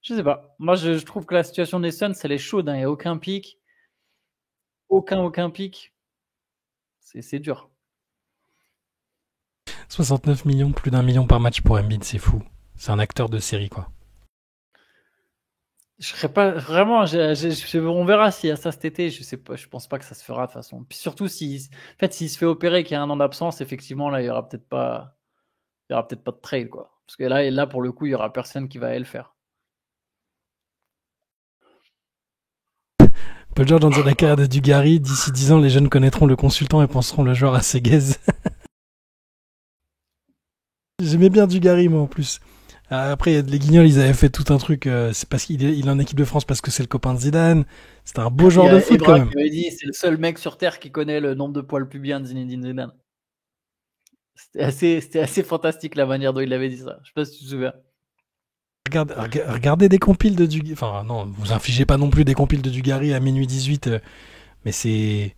Je sais pas. Moi, je trouve que la situation des Suns, elle est chaude. Hein. Il n'y a aucun pic. Aucun pic. C'est dur. 69 millions, plus d'1 million par match pour Embiid, c'est fou. C'est un acteur de série, quoi. Je serais pas vraiment. On verra s'il y a ça cet été. Je sais pas. Je pense pas que ça se fera de toute façon. Puis surtout s'il se fait opérer, qu'il y a un an d'absence, effectivement, là, il y aura peut-être pas de trade, quoi. Parce que là, pour le coup, il y aura personne qui va aller le faire. Paul George en disant la carrière de Dugarry. D'ici 10 ans, les jeunes connaîtront le consultant et penseront le joueur à Seguez. J'aimais bien Dugarry, moi, en plus. Après, les Guignols, ils avaient fait tout un truc. C'est parce qu'il est en équipe de France parce que c'est le copain de Zidane. C'était un beau joueur de foot, quand même. Il avait dit, c'est le seul mec sur Terre qui connaît le nombre de poils pubiens de Zinedine Zidane. C'était assez fantastique la manière dont il avait dit ça. Je sais pas si tu te souviens. Regardez des compiles de Dugarry. Enfin, non, vous infligez pas non plus des compiles de Dugarry à minuit 18. Mais c'est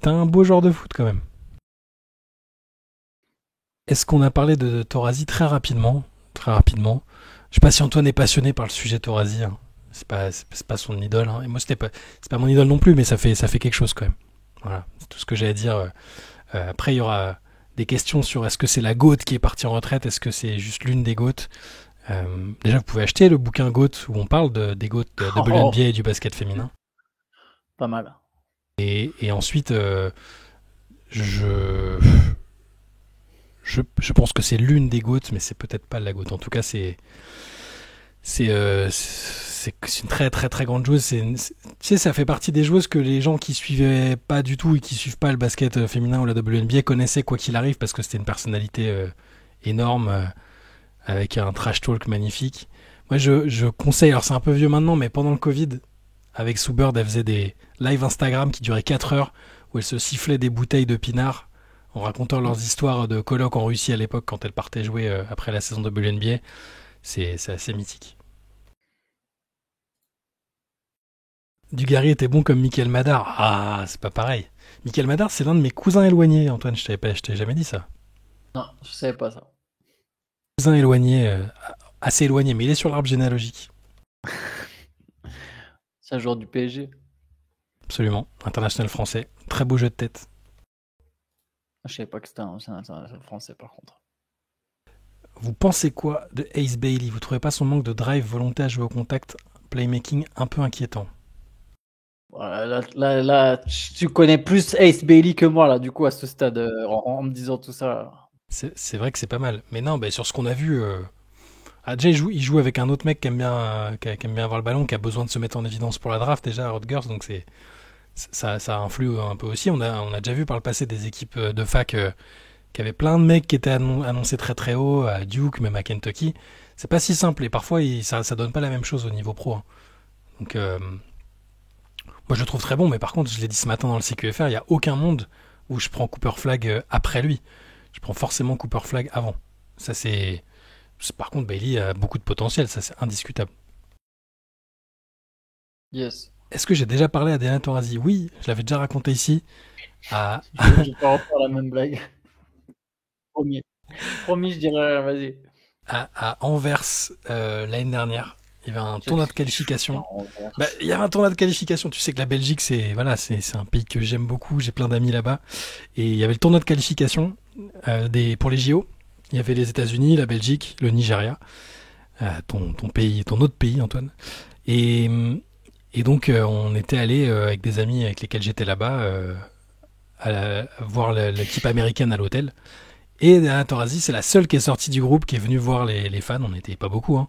un beau joueur de foot, quand même. Est-ce qu'on a parlé de Torazi très rapidement? Très rapidement. Je sais pas si Antoine est passionné par le sujet Torazi. Hein. C'est pas son idole. Hein. Et moi, c'est pas mon idole non plus, mais ça fait quelque chose quand même. Voilà, c'est tout ce que j'ai à dire. Après, il y aura des questions sur est-ce que c'est la GOAT qui est partie en retraite, est-ce que c'est juste l'une des GOAT. Déjà, vous pouvez acheter le bouquin GOAT où on parle des GOAT de WNBA et du basket féminin. Pas mal. Et ensuite, je pense que c'est l'une des GOAT, mais c'est peut-être pas la GOAT. En tout cas, c'est une très très très grande joueuse. Tu sais, ça fait partie des joueuses que les gens qui suivaient pas du tout et qui suivent pas le basket féminin ou la WNBA connaissaient quoi qu'il arrive parce que c'était une personnalité énorme avec un trash talk magnifique. Moi, je conseille, alors c'est un peu vieux maintenant, mais pendant le Covid, avec Sue Bird, elle faisait des live Instagram qui duraient 4 heures où elle se sifflait des bouteilles de pinard en racontant leurs histoires de colloques en Russie à l'époque quand elle partait jouer après la saison de WNBA. C'est assez mythique. Dugarry était bon comme Michael Madar. Ah, c'est pas pareil. Michael Madar, c'est l'un de mes cousins éloignés, Antoine, je t'ai jamais dit ça. Non, je savais pas ça. Cousin éloigné, assez éloigné, mais il est sur l'arbre généalogique. C'est un joueur du PSG. Absolument, international français. Très beau jeu de tête. Je savais pas que c'était un français par contre. Vous pensez quoi de Ace Bailey? Vous trouvez pas son manque de drive, volonté à jouer au contact, playmaking un peu inquiétant? Voilà, là, tu connais plus Ace Bailey que moi là, du coup à ce stade, en me disant tout ça. C'est vrai que c'est pas mal. Mais non, sur ce qu'on a vu, déjà il joue avec un autre mec qui aime bien avoir le ballon, qui a besoin de se mettre en évidence pour la draft déjà à Rutgers, donc ça influe un peu aussi. On a déjà vu par le passé des équipes de fac qui avaient plein de mecs qui étaient annoncés très très haut, à Duke, même à Kentucky. C'est pas si simple et parfois ça donne pas la même chose au niveau pro. Hein. Donc moi je le trouve très bon, mais par contre, je l'ai dit ce matin dans le CQFR, il y a aucun monde où je prends Cooper Flag après lui. Je prends forcément Cooper Flag avant. Ça par contre, Bailey a beaucoup de potentiel, ça c'est indiscutable. Yes. Est-ce que j'ai déjà parlé à Diana Taurasi? Oui, je l'avais déjà raconté ici. Je vais pas refaire la même blague. Promis, je dirais, vas-y. À Anvers l'année dernière. Il y avait un tournoi de qualification. Bah, il y avait un tournoi de qualification. Tu sais que la Belgique, c'est un pays que j'aime beaucoup. J'ai plein d'amis là-bas. Et il y avait le tournoi de qualification pour les JO. Il y avait les États-Unis, la Belgique, le Nigeria, ton pays, ton autre pays, Antoine. Et, et donc, on était allé avec des amis avec lesquels j'étais là-bas voir l'équipe américaine à l'hôtel. Et Diana Taurasi, c'est la seule qui est sortie du groupe, qui est venue voir les fans. On n'était pas beaucoup, hein,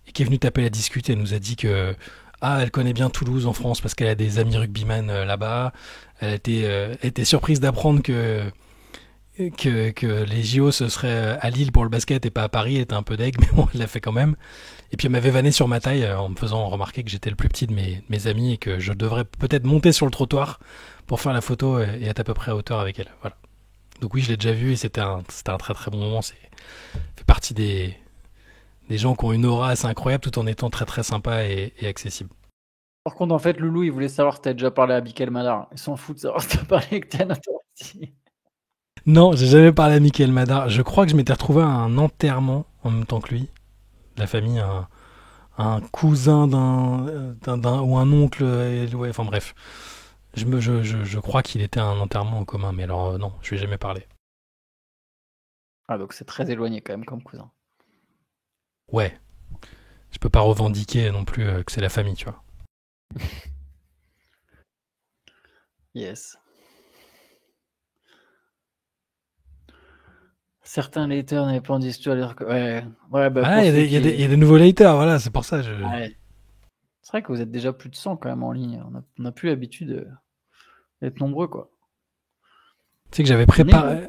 et qui est venue taper la discute. Elle nous a dit que elle connaît bien Toulouse en France parce qu'elle a des amis rugbyman là-bas. Elle était surprise d'apprendre que les JO ce serait à Lille pour le basket et pas à Paris. Elle était un peu deg, mais bon, elle l'a fait quand même. Et puis elle m'avait vanné sur ma taille en me faisant remarquer que j'étais le plus petit de mes amis et que je devrais peut-être monter sur le trottoir pour faire la photo et être à peu près à hauteur avec elle. Voilà. Donc oui, je l'ai déjà vu et c'était un très très bon moment. C'est fait partie des gens qui ont une aura assez incroyable tout en étant très très sympa et accessible. Par contre, en fait, Loulou, il voulait savoir si t'as déjà parlé à Michael Madar. Il s'en fout de savoir si t'as parlé avec Diana Taurasi. Non, j'ai jamais parlé à Michael Madar. Je crois que je m'étais retrouvé à un enterrement en même temps que lui, de la famille, un cousin d'un ou un oncle, ouais, enfin bref. Je crois qu'il était à un enterrement en commun, mais alors non, je lui ai jamais parlé. Ah, donc c'est très éloigné quand même comme cousin. Ouais, je peux pas revendiquer non plus que c'est la famille, tu vois. Yes. Certains lecteurs n'avaient pas d'histoire à dire que. Ouais, bah. Ah, il y a des nouveaux haters, voilà, c'est pour ça. Ouais. C'est vrai que vous êtes déjà plus de 100 quand même en ligne. On n'a plus l'habitude d'être nombreux, quoi. Tu sais que j'avais préparé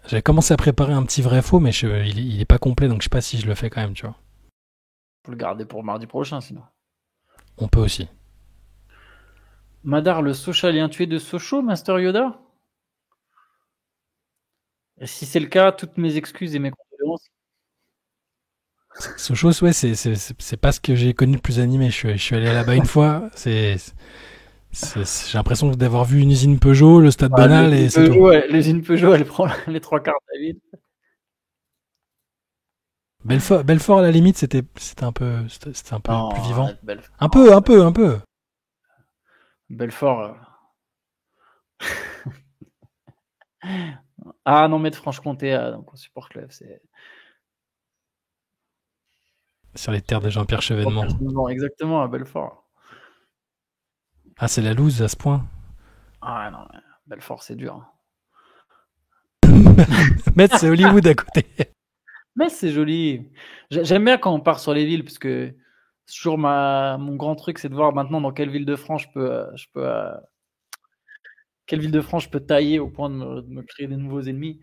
j'avais commencé à préparer un petit vrai faux, mais il est pas complet, donc je sais pas si je le fais quand même, tu vois. Faut le garder pour mardi prochain, sinon. On peut aussi. Madar, le Sochalien, tu es de Sochaux, Master Yoda? Et si c'est le cas, toutes mes excuses et mes condoléances. Sochaux, ouais, c'est pas ce que j'ai connu le plus animé. Je suis allé là-bas une fois. J'ai l'impression d'avoir vu une usine Peugeot, le stade Bonal et c'est tout. Ouais, l'usine Peugeot, elle prend les trois quarts de la ville. Belfort à la limite, c'était un peu plus vivant. Belfort. Un peu. Belfort. Ah non, mais de Franche-Comté, donc on supporte le FC. Sur les terres de Jean-Pierre Chevènement. Exactement, à Belfort. Ah, c'est la loose à ce point. Ah non, Belfort, c'est dur. Metz, c'est Hollywood à côté. Mais c'est joli. J'aime bien quand on part sur les villes, parce que c'est toujours mon grand truc, c'est de voir maintenant dans quelle ville de France quelle ville de France je peux tailler au point de me créer des nouveaux ennemis.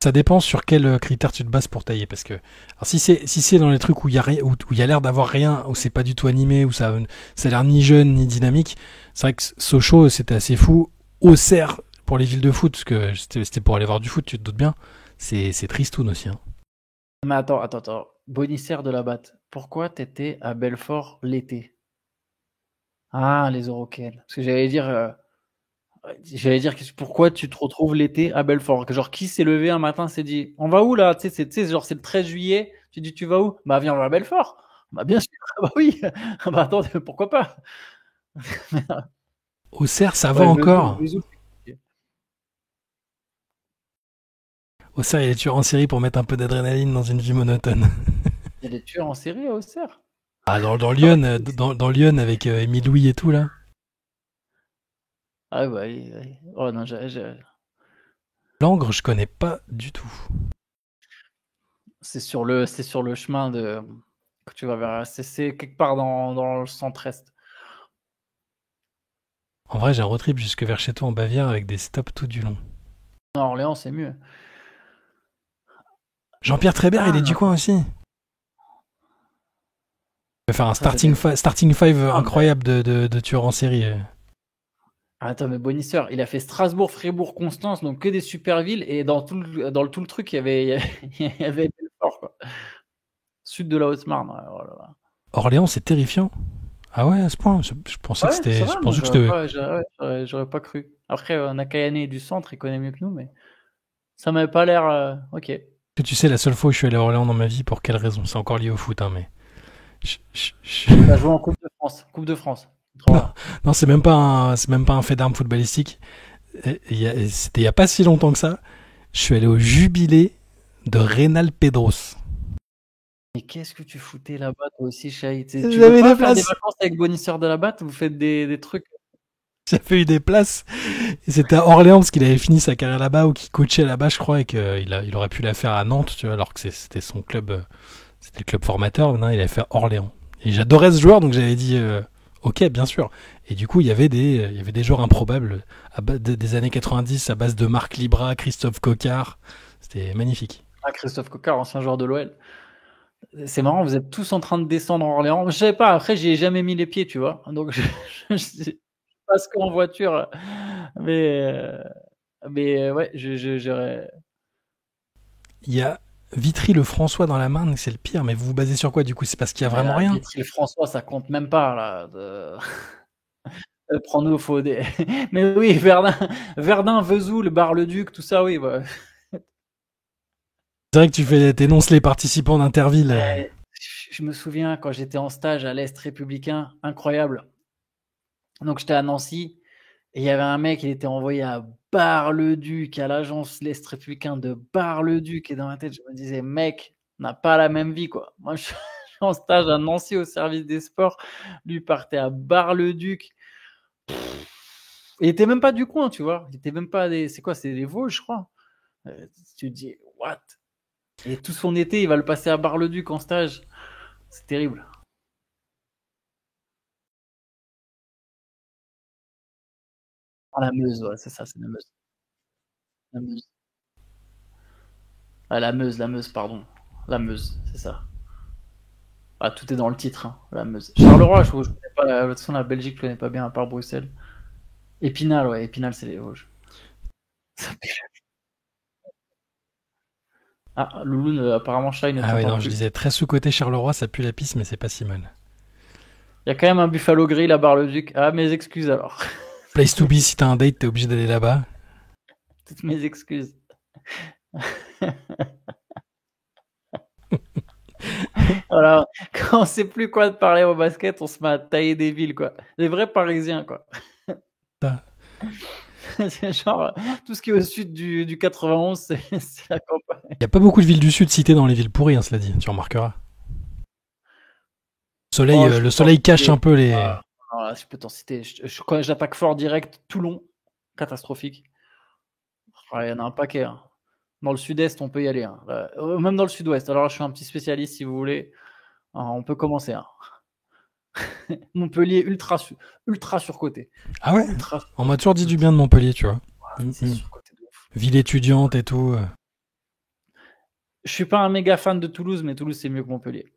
Ça dépend sur quel critère tu te bases pour tailler, parce que alors si c'est dans les trucs où il y a l'air d'avoir rien, où c'est pas du tout animé, où ça a l'air ni jeune ni dynamique, c'est vrai que Sochaux c'était assez fou. Auxerre pour les villes de foot, parce que c'était pour aller voir du foot, tu te doutes bien. C'est tristoun aussi. Hein. Mais attends. Bonissaire de la Batte, pourquoi t'étais à Belfort l'été? Ah, les Eurocaines. Parce que j'allais dire pourquoi tu te retrouves l'été à Belfort? Genre, qui s'est levé un matin, s'est dit, on va où là? Tu sais, genre, c'est le 13 juillet. Tu dis, tu vas où? Bah, viens, on va à Belfort. Bah, bien sûr. Bah oui. Bah, attends, pourquoi pas? Auxerre, ça va encore. Auxerre, il y a des tueurs en série pour mettre un peu d'adrénaline dans une vie monotone. Il y a des tueurs en série à Auxerre? Ah, dans Lyon, dans Lyon avec Émile Louis et tout là. Ah bah oui. Oh non, Langres, je connais pas du tout. c'est sur le chemin que tu vas vers. C'est quelque part dans le centre-est. En vrai, j'ai un road trip jusque vers chez toi en Bavière avec des stops tout du long. Non, Orléans, c'est mieux. Jean-Pierre Trébert, il est du coin aussi. Il va faire un starting five incroyable de tueurs en série. Attends, mais Bonisseur, il a fait Strasbourg, Fribourg, Constance, donc que des super villes, et dans tout le truc, il y avait Belfort, quoi. Sud de la Haute-Marne. Oh là là. Orléans, c'est terrifiant. Ah ouais, à ce point. Je pensais que c'était. Je pensais que c'était. J'aurais pas cru. Après, Nakayane est du centre, il connaît mieux que nous, mais ça m'avait pas l'air. Ok. Que tu sais, la seule fois où je suis allé à Orléans dans ma vie, pour quelle raison? C'est encore lié au foot, hein, mais. T'as joué en Coupe de France. Coupe de France. Non, non, c'est même pas un fait d'armes footballistique. C'était il y a pas si longtemps que ça. Je suis allé au jubilé de Reynal Pedros. Mais qu'est-ce que tu foutais là-bas, toi aussi, Shahid? Tu J'avais veux pas des faire des places. vacances avec Bonisseur de la Batte? Vous faites des trucs. J'avais eu des places. Et c'était à Orléans parce qu'il avait fini sa carrière là-bas ou qu'il coachait là-bas, je crois, et il aurait pu la faire à Nantes, tu vois, alors que c'était son club, c'était le club formateur. Maintenant, il avait fait Orléans. Et j'adorais ce joueur, donc j'avais dit, ok, bien sûr. Et du coup, il y avait des joueurs improbables des années 90 à base de Marc Libra, Christophe Coquard. C'était magnifique. Ah, Christophe Coquard, ancien joueur de l'OL. C'est marrant, vous êtes tous en train de descendre en Orléans. Je savais pas, après, j'y ai jamais mis les pieds, tu vois. Donc, je passe qu'en voiture. Mais, ouais, j'aurais. Il y a Vitry-le-François dans la Marne, c'est le pire, mais vous vous basez sur quoi du coup? C'est parce qu'il y a Mais vraiment là, rien? Vitry-le-François, ça compte même pas, là. Prends-nous au faux des. Mais oui, Verdun, Vesoul, Bar-le-Duc, tout ça, oui. Ouais. C'est vrai que t'énonces les participants d'Interville. Je me souviens quand j'étais en stage à l'Est républicain, incroyable. Donc j'étais à Nancy et il y avait un mec, il était envoyé à Bar-le-Duc, à l'agence l'Est républicain de Bar-le-Duc. Et dans ma tête, je me disais, mec, on n'a pas la même vie, quoi. Moi, je suis en stage à Nancy au service des sports. Lui partait à Bar-le-Duc. Il était même pas du coin, tu vois. Il était même pas des. C'est quoi? C'est des Vosges, je crois. Tu te dis, what? Et tout son été, il va le passer à Bar-le-Duc en stage. C'est terrible. Ah, la Meuse, ouais, c'est ça, c'est la Meuse. La Meuse. Ah, la Meuse, pardon. La Meuse, c'est ça. Ah, tout est dans le titre, hein, la Meuse. Charleroi, je connais pas. De toute façon, la Belgique, je connais pas bien, à part Bruxelles. Épinal, ouais, Épinal, c'est les Vosges. Ah, Louloune, apparemment, Shai ne Ah ouais, t'entend non, je plus. disais très sous-côté Charleroi, ça pue la pisse, mais c'est pas si mal. Il y a quand même un Buffalo Grill à Bar-le-Duc. Ah, mes excuses alors. Place to be, si t'as un date, t'es obligé d'aller là-bas. Toutes mes excuses. Voilà, quand on sait plus quoi de parler au basket, on se met à tailler des villes, quoi. Des vrais Parisiens, quoi. Ça. C'est genre, tout ce qui est au sud du 91, c'est la campagne. Y a pas beaucoup de villes du sud citées dans les villes pourries, hein, cela dit, tu remarqueras. Oh, je Le peux t'en soleil cache citer. un peu les. Ah, je peux t'en citer. Quand j'attaque fort direct, Toulon, catastrophique. Il y en a un paquet, hein. Dans le sud-est, on peut y aller, hein. Même dans le sud-ouest. Alors, je suis un petit spécialiste si vous voulez. On peut commencer, hein. Montpellier, ultra surcoté. Ah ouais? Ultra. On m'a toujours dit du bien de Montpellier, tu vois. C'est surcoté de ouf. Ville étudiante et tout. Je suis pas un méga fan de Toulouse, mais Toulouse, c'est mieux que Montpellier.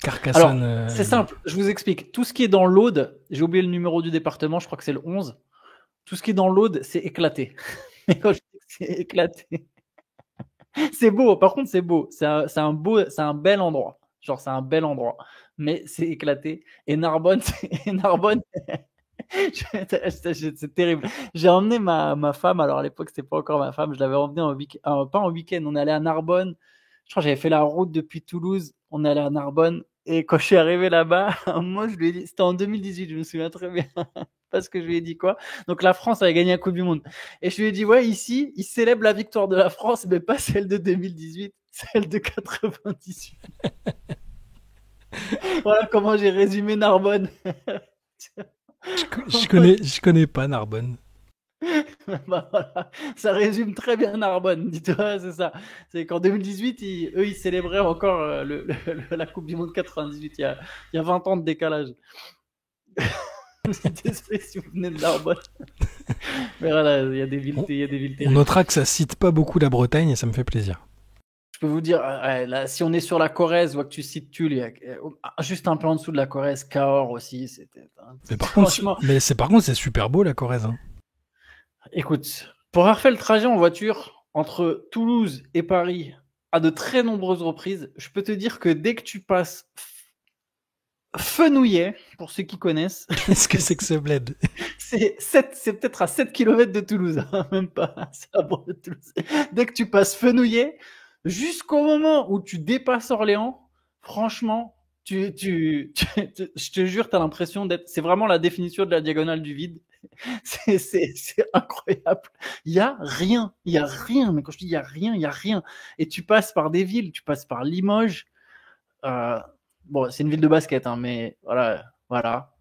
Carcassonne. Alors, c'est simple, je vous explique. Tout ce qui est dans l'Aude, j'ai oublié le numéro du département, je crois que c'est le 11. Tout ce qui est dans l'Aude, c'est éclaté. Mais quand je dis que c'est éclaté, c'est beau. Par contre, c'est beau. C'est un bel endroit. Genre, c'est un bel endroit. Mais c'est éclaté. Et Narbonne, c'est terrible. J'ai emmené ma femme. Alors, à l'époque, c'était pas encore ma femme. Je l'avais emmenée pas en week-end. On est allé à Narbonne. Je crois que j'avais fait la route depuis Toulouse. On est allé à Narbonne. Et quand je suis arrivé là-bas, moi, je lui ai dit, c'était en 2018, je me souviens très bien. Parce que je lui ai dit quoi? Donc la France avait gagné la Coupe du Monde. Et je lui ai dit, ouais, ici, ils célèbrent la victoire de la France, mais pas celle de 2018, celle de 98. Voilà comment j'ai résumé Narbonne. Je connais pas Narbonne. Bah voilà, ça résume très bien Narbonne, dis-toi, c'est ça. C'est qu'en 2018, eux, ils célébraient encore la Coupe du Monde 98. Il y a 20 ans de décalage. Petite espèce si vous venez de Narbonne. Mais voilà, il y a des villes On terribles. notera que ça cite pas beaucoup la Bretagne et ça me fait plaisir. Je peux vous dire, là, si on est sur la Corrèze, ou que tu cites Tulle, il y a juste un peu en dessous de la Corrèze, Cahors aussi. Mais par Franchement, contre, c'est super beau la Corrèze. Hein. écoute, pour avoir fait le trajet en voiture entre Toulouse et Paris à de très nombreuses reprises, je peux te dire que dès que tu passes Fenouillet, pour ceux qui connaissent. Qu'est-ce que c'est que ce bled? C'est peut-être à 7 km de Toulouse, hein, même pas. C'est à bord de Toulouse. Dès que tu passes Fenouillet, jusqu'au moment où tu dépasses Orléans, franchement, je te jure, t'as l'impression d'être. C'est vraiment la définition de la diagonale du vide. C'est incroyable. Il y a rien. Mais quand je dis il y a rien. Et tu passes par des villes, tu passes par Limoges. Bon, c'est une ville de basket, hein, mais voilà.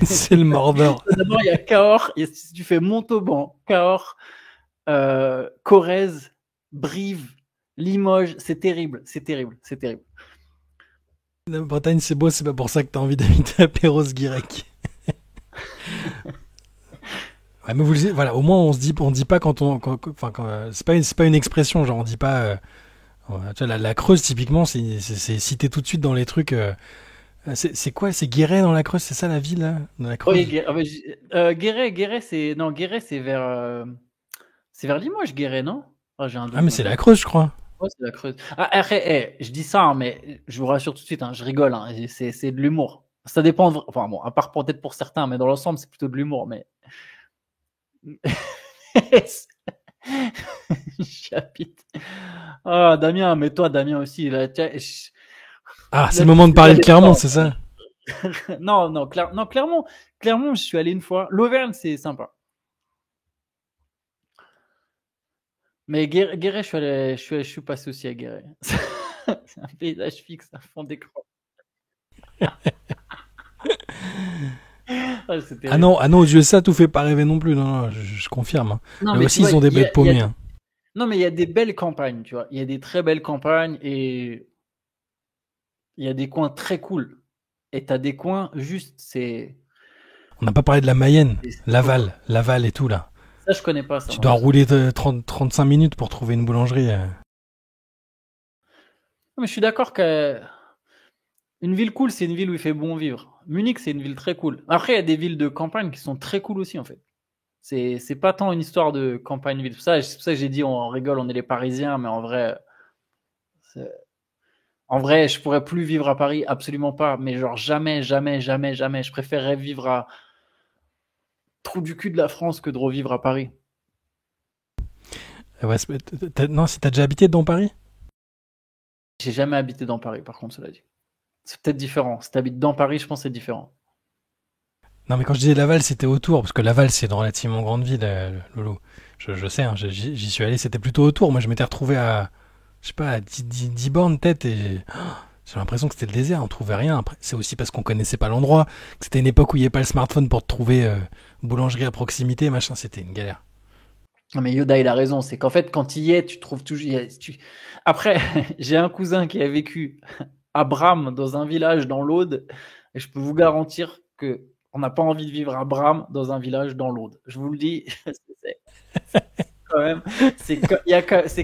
C'est le Mordor. D'abord, il y a Cahors. Et si tu fais Montauban, Cahors, Corrèze, Brive, Limoges, c'est terrible. La Bretagne, c'est beau, c'est pas pour ça que t'as envie d'habiter à Perros-Guirec. Ouais, mais voilà, au moins on dit pas c'est pas une expression, genre on dit pas. Tu vois, la Creuse, typiquement, c'est cité tout de suite dans les trucs. C'est quoi? C'est Guéret dans la Creuse, c'est ça la ville là, dans la Creuse? Oui, Guéret, c'est vers Limoges, Guéret, non? J'ai un doute. Ah mais c'est la Creuse, je crois. Ouais, c'est la Creuse. Après, je dis ça, hein, mais je vous rassure tout de suite, hein, je rigole, hein, c'est de l'humour. Ça dépend, enfin bon, à part peut-être pour certains, mais dans l'ensemble, c'est plutôt de l'humour. Mais j'habite. Ah, Damien, mais toi, Damien aussi, là, c'est le moment de parler de Clermont, c'est ça? Non, Clermont, je suis allé une fois. L'Auvergne, c'est sympa. Mais Guéret, je suis passé aussi à Guéret. C'est un paysage fixe, un fond d'écran. Non, Dieu, ça tout fait pas rêver non plus. Non, je confirme. Non, mais aussi, ils ont des bêtes paumées. Non, mais il y a des belles campagnes, tu vois. Il y a des très belles campagnes et il y a des coins très cool. Et t'as des coins juste, c'est. On n'a pas parlé de la Mayenne, Laval et tout là. Ça, je connais pas. Ça, tu dois rouler 35 minutes pour trouver une boulangerie. Non, mais je suis d'accord que une ville cool, c'est une ville où il fait bon vivre. Munich, c'est une ville très cool. Après, il y a des villes de campagne qui sont très cool aussi, en fait. C'est pas tant une histoire de campagne-ville. C'est pour ça que j'ai dit, on rigole, on est les Parisiens, mais en vrai, je pourrais plus vivre à Paris, absolument pas. Mais genre jamais. Je préférerais vivre à trou du cul de la France que de revivre à Paris. Ouais, non, si t'as déjà habité dans Paris? J'ai jamais habité dans Paris, par contre, cela dit. C'est peut-être différent. Si t'habites dans Paris, je pense que c'est différent. Non, mais quand je disais Laval, c'était autour, parce que Laval, c'est une relativement grande ville, Lolo. Je sais, hein, j'y suis allé, c'était plutôt autour. Moi, je m'étais retrouvé à, je sais pas, à 10 bornes tête et j'ai l'impression que c'était le désert, on trouvait rien. Après, c'est aussi parce qu'on connaissait pas l'endroit, que c'était une époque où il n'y avait pas le smartphone pour te trouver boulangerie à proximité, machin, c'était une galère. Non, mais Yoda, il a raison. C'est qu'en fait, quand il y es, tu trouves toujours. Après, j'ai un cousin qui a vécu à Bram, dans un village dans l'Aude, et je peux vous garantir que on n'a pas envie de vivre à Bram dans un village dans l'Aude. Je vous le dis, c'est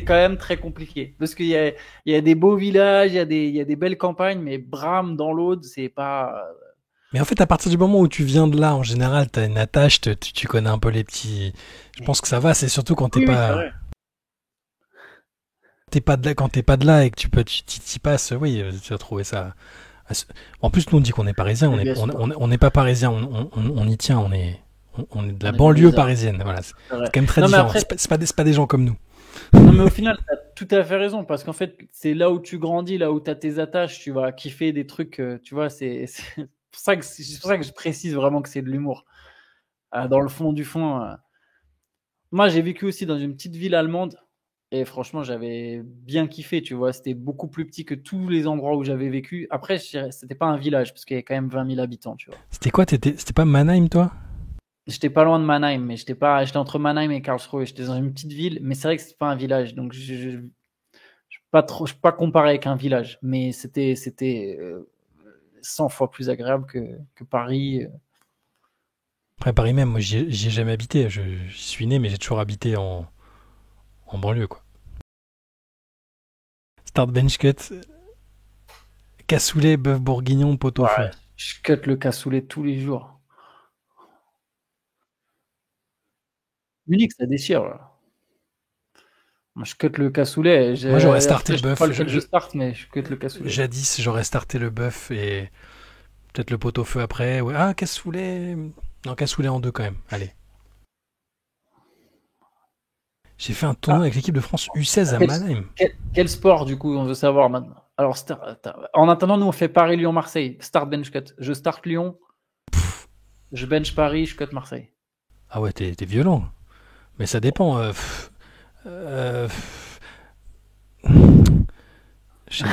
quand même très compliqué parce qu'il y a des beaux villages, il y a des belles campagnes, mais Bram dans l'Aude, c'est pas. Mais en fait, à partir du moment où tu viens de là, en général, t'as une attache, tu connais un peu les petits. Je pense que ça va. C'est surtout quand t'es pas. T'es pas de là, quand t'es pas de là et que t'y passes, oui, tu vas trouver ça. En plus, nous on dit qu'on est parisien, on n'est pas parisien, on y tient, on est de la banlieue parisienne, voilà. C'est quand même très différent. Après, c'est pas des gens comme nous. Non, mais au final, t'as tout à fait raison, parce qu'en fait, c'est là où tu grandis, là où t'as tes attaches, tu vas kiffer des trucs, tu vois, c'est pour ça que je précise vraiment que c'est de l'humour. Dans le fond du fond. Moi, j'ai vécu aussi dans une petite ville allemande. Et franchement, j'avais bien kiffé, tu vois. C'était beaucoup plus petit que tous les endroits où j'avais vécu. Après, c'était pas un village, parce qu'il y avait quand même 20 000 habitants, tu vois. C'était quoi? C'était pas Mannheim, toi? J'étais pas loin de Mannheim, mais j'étais entre Mannheim et Karlsruhe. J'étais dans une petite ville, mais c'est vrai que c'était pas un village. Donc, je peux pas comparer avec un village. Mais c'était 100 fois plus agréable que Paris. Après, Paris même, moi, j'y ai jamais habité. J'y suis né, mais j'ai toujours habité en banlieue, quoi. Start bench cut, cassoulet, bœuf bourguignon, pot au feu. Je cut le cassoulet tous les jours. Munich, ça déchire. Là. Moi, je cut le cassoulet. Moi, j'aurais starté le bœuf. Je starte, mais je cut le cassoulet. Jadis, j'aurais starté le bœuf et Peut-être le pot-au-feu après. Ouais. Ah, Cassoulet. Non, Cassoulet en 2 quand même. Allez. J'ai fait un tournoi Ah, avec l'équipe de France U16 à quel, Mannheim. quel sport, du coup, on veut savoir maintenant? Alors, en attendant, nous, on fait Paris-Lyon-Marseille. Start, bench, cut. Je start Lyon, je bench Paris, je cut Marseille. Ah ouais, t'es violent. Mais ça dépend. Euh, je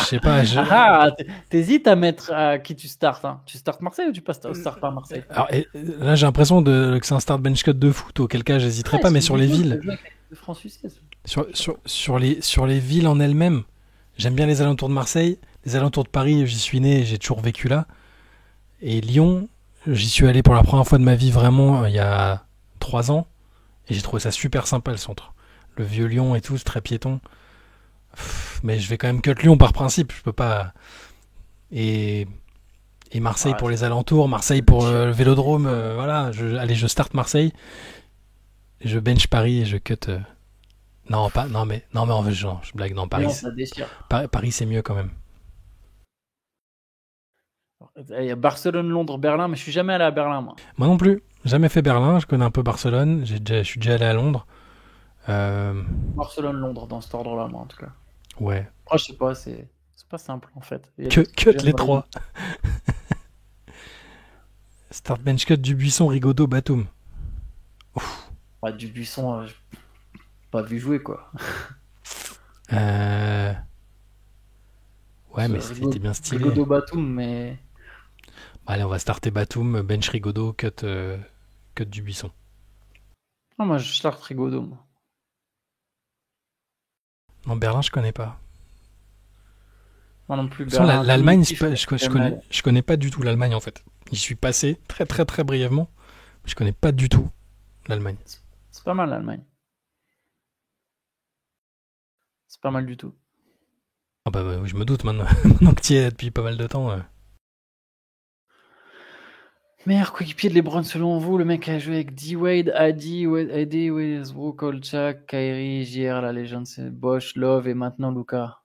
sais pas. T'hésites à mettre à qui tu startes, hein. Tu startes Marseille ou tu passes start pas Marseille? Alors, là, j'ai l'impression que c'est un start bench cut de foot, auquel cas, j'hésiterais pas, mais sur les villes. De France U16. Sur les villes en elles-mêmes, j'aime bien les alentours de Marseille. Les alentours de Paris, j'y suis né, j'ai toujours vécu là. Et Lyon, j'y suis allé pour la première fois de ma vie vraiment il y a 3 ans. Et j'ai trouvé ça super sympa le centre. Le vieux Lyon et tout, c'est très piéton. Mais je vais quand même cut Lyon par principe, je peux pas. Et, et Marseille Ouais, pour les alentours, Marseille pour le vélodrome, voilà. Allez, je start Marseille, je bench Paris et je cut. Non, pas, non, mais en fait, je blague. Non, Paris, Lyon, ça déchire. Paris c'est mieux quand même. Il y a Barcelone, Londres, Berlin, mais je suis jamais allé à Berlin, moi. Moi non plus, jamais fait Berlin, je connais un peu Barcelone, je suis déjà allé à Londres. Euh, Barcelone, Londres, dans cet ordre-là, moi, en tout cas. ouais. Après, je sais pas, c'est pas simple, en fait. Il y a Cut des trucs que les j'aimerais- trois. Start bench cut du Buisson, Rigaudot, Batum. Ouais, du Buisson, j'ai pas vu jouer, quoi. Euh, ouais, mais c'était Rigaud- bien stylé. Rigaudot Batum, mais Allez, on va starter Batum, bench Rigaudot, cut du Buisson. non, moi je start Rigaudot, moi. Non, Berlin, je connais pas. Moi non plus. De toute façon, Berlin, l'Allemagne, Kiev, je connais pas du tout l'Allemagne en fait. J'y suis passé très très très brièvement. Mais je connais pas du tout l'Allemagne. c'est pas mal l'Allemagne. C'est pas mal du tout. Ah bah, oui, je me doute maintenant, maintenant que tu y es depuis pas mal de temps. Meilleur coéquipier de LeBron selon vous, le mec a joué avec D-Wade, Adi, Westbrook, Kolchak, Kyrie, JR, la légende, c'est Bosch, Love et maintenant Luka.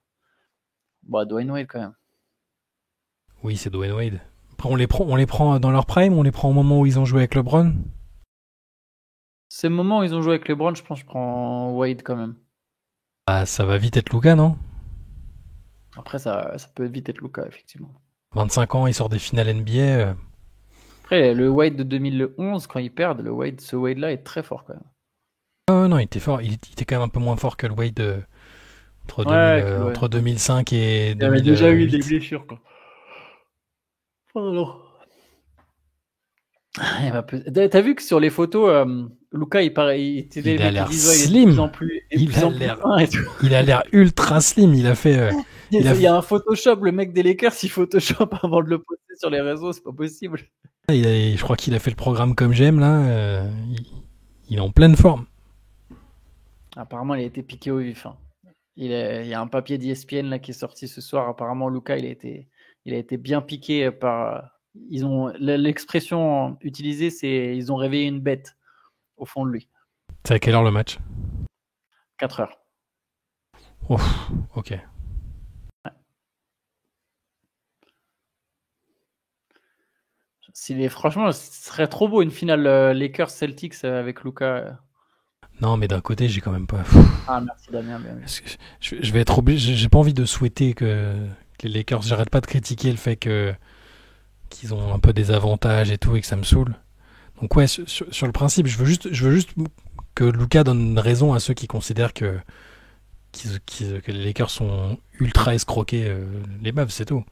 Bah, Dwayne Wade quand même. Oui, c'est Dwayne Wade. Après, on les prend dans leur prime, on les prend au moment où ils ont joué avec LeBron. C'est le moment où ils ont joué avec LeBron, je pense que je prends Wade quand même. Ah, ça va vite être Luka, non? Après, ça peut vite être Luka, effectivement. 25 ans, il sort des finales NBA. Après, le Wade de 2011, quand ils perdent, ce Wade-là est très fort quand même. Oh non, il était fort. Il était quand même un peu moins fort que le Wade Ouais. entre 2005 et Il avait déjà eu des 2008. blessures, quoi. Oh non. T'as vu que sur les photos, Luka, il paraît, Il a l'air il est de slim. plus en plus, il est de plus en plus fin et tout. Il a l'air ultra slim. Il a fait. Il y a un Photoshop, le mec des Lakers, il Photoshop avant de le poster sur les réseaux, c'est pas possible. Je crois qu'il a fait le programme comme j'aime là. Il est en pleine forme. Apparemment, il a été piqué au vif, hein. Il y a un papier d'ESPN là qui est sorti ce soir. Apparemment, Luka, il a été bien piqué par. L'expression utilisée, c'est ils ont réveillé une bête au fond de lui. C'est à quelle heure le match? 4 heures. Ouf, ok. Franchement, ce serait trop beau une finale Lakers-Celtics avec Luka. Non, mais d'un côté, j'ai quand même pas. Ah, merci Damien. Bien. Parce que je vais être obligé. J'ai pas envie de souhaiter que les Lakers. J'arrête pas de critiquer le fait qu'ils ont un peu des avantages et tout et que ça me saoule. Donc ouais, sur le principe, je veux juste que Luka donne raison à ceux qui considèrent que les Lakers sont ultra escroqués les Mavs, c'est tout.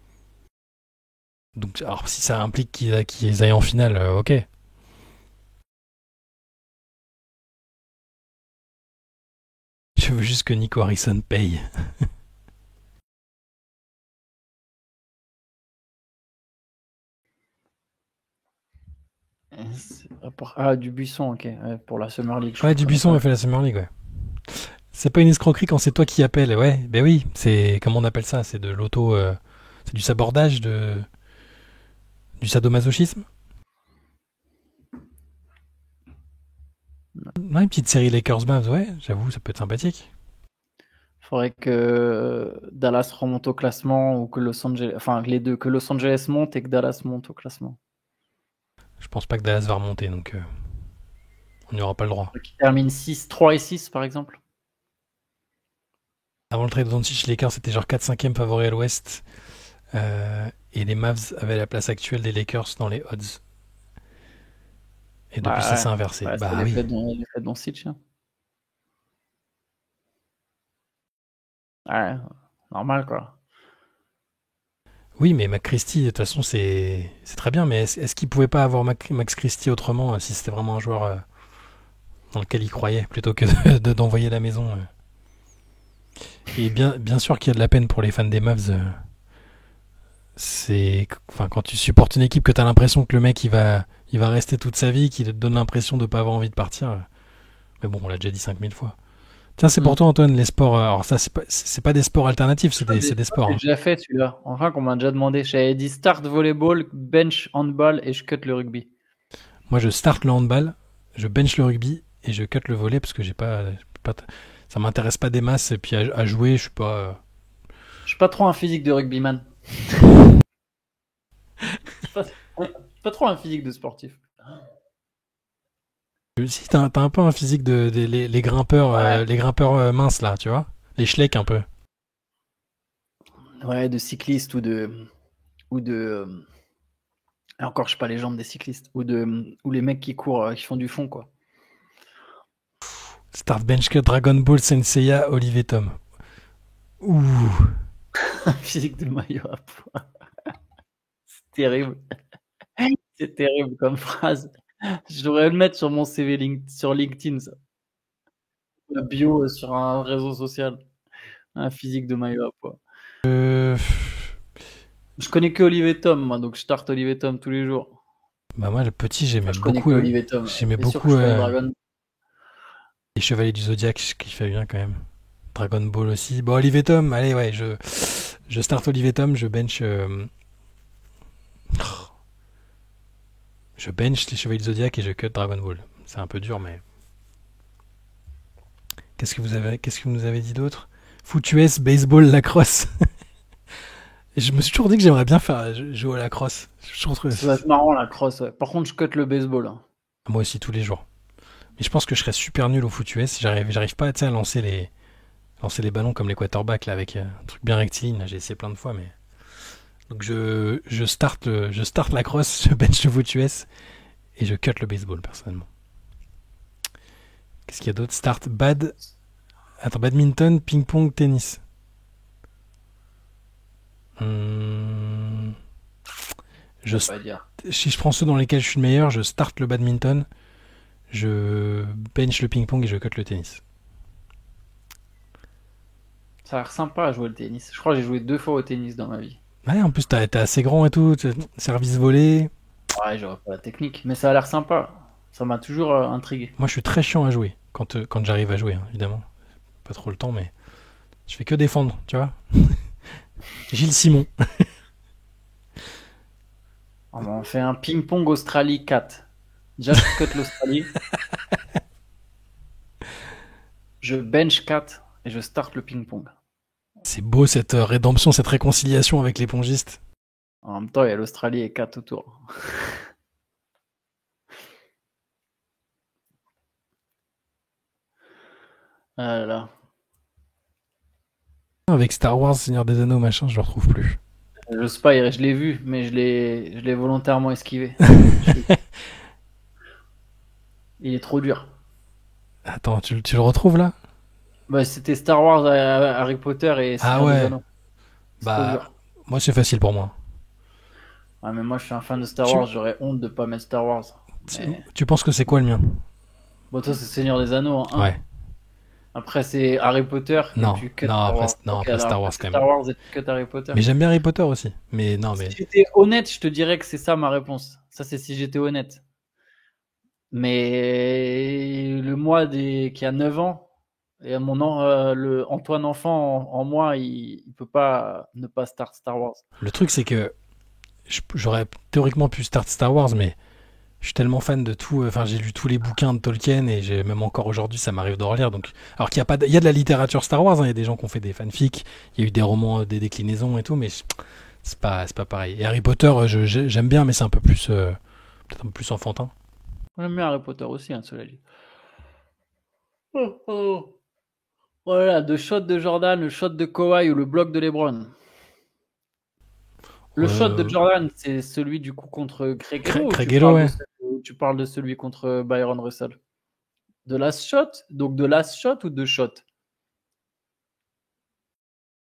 Donc, alors si ça implique qu'ils aillent en finale, ok. Je veux juste que Nico Harrison paye. Ah, du Buisson, ok. Ouais, pour la Summer League. Ouais, Dubuisson a fait la Summer League, ouais. C'est pas une escroquerie quand c'est toi qui appelles, ouais. Ben oui, c'est comment on appelle ça? C'est de l'auto, c'est du sabordage, du sadomasochisme. Ouais, une petite série Lakers Mavs, ouais. J'avoue, ça peut être sympathique. Faudrait que Dallas remonte au classement ou que Los Angeles, enfin les deux, que Los Angeles monte et que Dallas monte au classement. Je pense pas que Dallas va remonter, donc on n'y aura pas le droit. Qui termine 6, 3 et 6 par exemple. Avant le trade de Doncic, les Lakers étaient genre 4-5e favoris à l'Ouest. Et les Mavs avaient la place actuelle des Lakers dans les odds. Et depuis ça, c'est inversé. Ouais, Bah c'est oui. l'effet de Doncic. Hein. Ouais, normal quoi. Oui, mais Christie, de toute façon, c'est très bien. Mais est-ce qu'il pouvait pas avoir Max Christie autrement si c'était vraiment un joueur dans lequel il croyait, plutôt que d'envoyer la maison Et bien sûr qu'il y a de la peine pour les fans des Mavs. Quand tu supportes une équipe que tu as l'impression que le mec il va rester toute sa vie, qu'il te donne l'impression de pas avoir envie de partir. Mais bon, on l'a déjà dit 5000 fois. Tiens, c'est pour toi, Antoine, les sports. Alors ça, c'est pas des sports alternatifs, c'est des sports. J'ai déjà fait celui-là. Enfin, qu'on m'a déjà demandé. J'avais dit start volleyball, bench handball et je cut le rugby. Moi, je start le handball, je bench le rugby et je cut le volley parce que ça m'intéresse pas des masses. Et puis à jouer, je suis pas. Je suis pas trop un physique de rugbyman. pas trop un physique de sportif. Si t'as un peu un physique les grimpeurs, Ouais. les grimpeurs minces là, tu vois, les schlecks un peu. Ouais, de cycliste ou de et encore, je sais pas les jambes des cyclistes ou les mecs qui courent, qui font du fond quoi. Start bench cut Dragon Ball Senseiya Olivier Tom. Ouh. Physique de maillot à poids. C'est terrible. C'est terrible comme phrase. Je devrais le mettre sur mon CV sur LinkedIn, ça. La bio sur un réseau social. Un physique de maillot à poids. Je connais que Olivier Tom, moi, donc je starte Olivier Tom tous les jours. Bah moi, le petit, j'aimais Je connais beaucoup. que Olivier Tom. J'aimais Bien sûr beaucoup que je fais Dragon. les Chevaliers du Zodiac, qui fait bien quand même. Dragon Ball aussi. Bon, Olivier Tom, allez, ouais, je start Olivier Tom, je bench. Je bench les Chevaliers du Zodiac et je cut Dragon Ball. C'est un peu dur, mais. Qu'est-ce que vous nous avez dit d'autre? Foot US, baseball, lacrosse. Et je me suis toujours dit que j'aimerais bien faire jouer à la crosse. Ça va être marrant la crosse. Ouais. Par contre, je cut le baseball. Hein. Moi aussi, tous les jours. Mais je pense que je serais super nul au foot US. J'arrive pas à lancer les ballons comme les quarterbacks là, avec un truc bien rectiligne. J'ai essayé plein de fois, mais. Donc je start la crosse, je bench le foot US et je cut le baseball personnellement. Qu'est-ce qu'il y a d'autre? Badminton, ping-pong, tennis. Si je prends ceux dans lesquels je suis le meilleur, je start le badminton, je bench le ping-pong et je cut le tennis. Ça a l'air sympa à jouer le tennis. Je crois que j'ai joué 2 fois au tennis dans ma vie. Ouais, en plus t'es assez grand et tout, service volé. Ouais, j'aurais pas la technique, mais ça a l'air sympa. Ça m'a toujours intrigué. Moi je suis très chiant à jouer, quand j'arrive à jouer, hein, évidemment. Pas trop le temps, mais je fais que défendre, tu vois. Gilles Simon. On fait un ping-pong Australie 4. Déjà, je cut l'Australie. Je bench 4 et je start le ping-pong. C'est beau cette rédemption, cette réconciliation avec les pongistes. En même temps, il y a l'Australie et 4 autour. Ah là. Avec Star Wars, Seigneur des Anneaux, machin, je le retrouve plus. Je sais pas, je l'ai vu, mais je l'ai volontairement esquivé. Il est trop dur. Attends, tu le retrouves là? Bah, c'était Star Wars, Harry Potter et Seigneur des Anneaux. C'est trop dur. Moi c'est facile pour moi. Ah, mais moi je suis un fan de Star Wars, j'aurais honte de pas mettre Star Wars. Mais... Tu penses que c'est quoi le mien? Bon, toi c'est Seigneur des Anneaux. Hein. Ouais. Après c'est Harry Potter. Non, et tu cut après Star Wars quand même. Star Wars et tu cut Harry Potter. Mais j'aime bien Harry Potter aussi. Mais non, mais. Si j'étais honnête, je te dirais que c'est ça ma réponse. Ça c'est si j'étais honnête. Mais le moi qui a 9 ans, et le Antoine enfant en moi, il peut pas ne pas start Star Wars. Le truc c'est que j'aurais théoriquement pu start Star Wars, mais Je suis tellement fan de tout. Enfin, j'ai lu tous les bouquins de Tolkien et même encore aujourd'hui, ça m'arrive de relire. Donc, alors qu'il y a pas, il y a de la littérature Star Wars. Il y a des gens qui ont fait des fanfics. Il y a eu des romans, des déclinaisons et tout, mais c'est pas pareil. Et Harry Potter, j'aime bien, mais c'est un peu plus, peut-être un peu plus enfantin. J'aime bien Harry Potter aussi, hein, cela dit. Oh, oh. Voilà, de shot de Jordan, le shot de Kawhi ou le bloc de LeBron. Le shot de Jordan, c'est celui du coup contre Craig Hello, ouais. Tu parles de celui contre Byron Russell? De last shot? Donc de last shot ou de shot?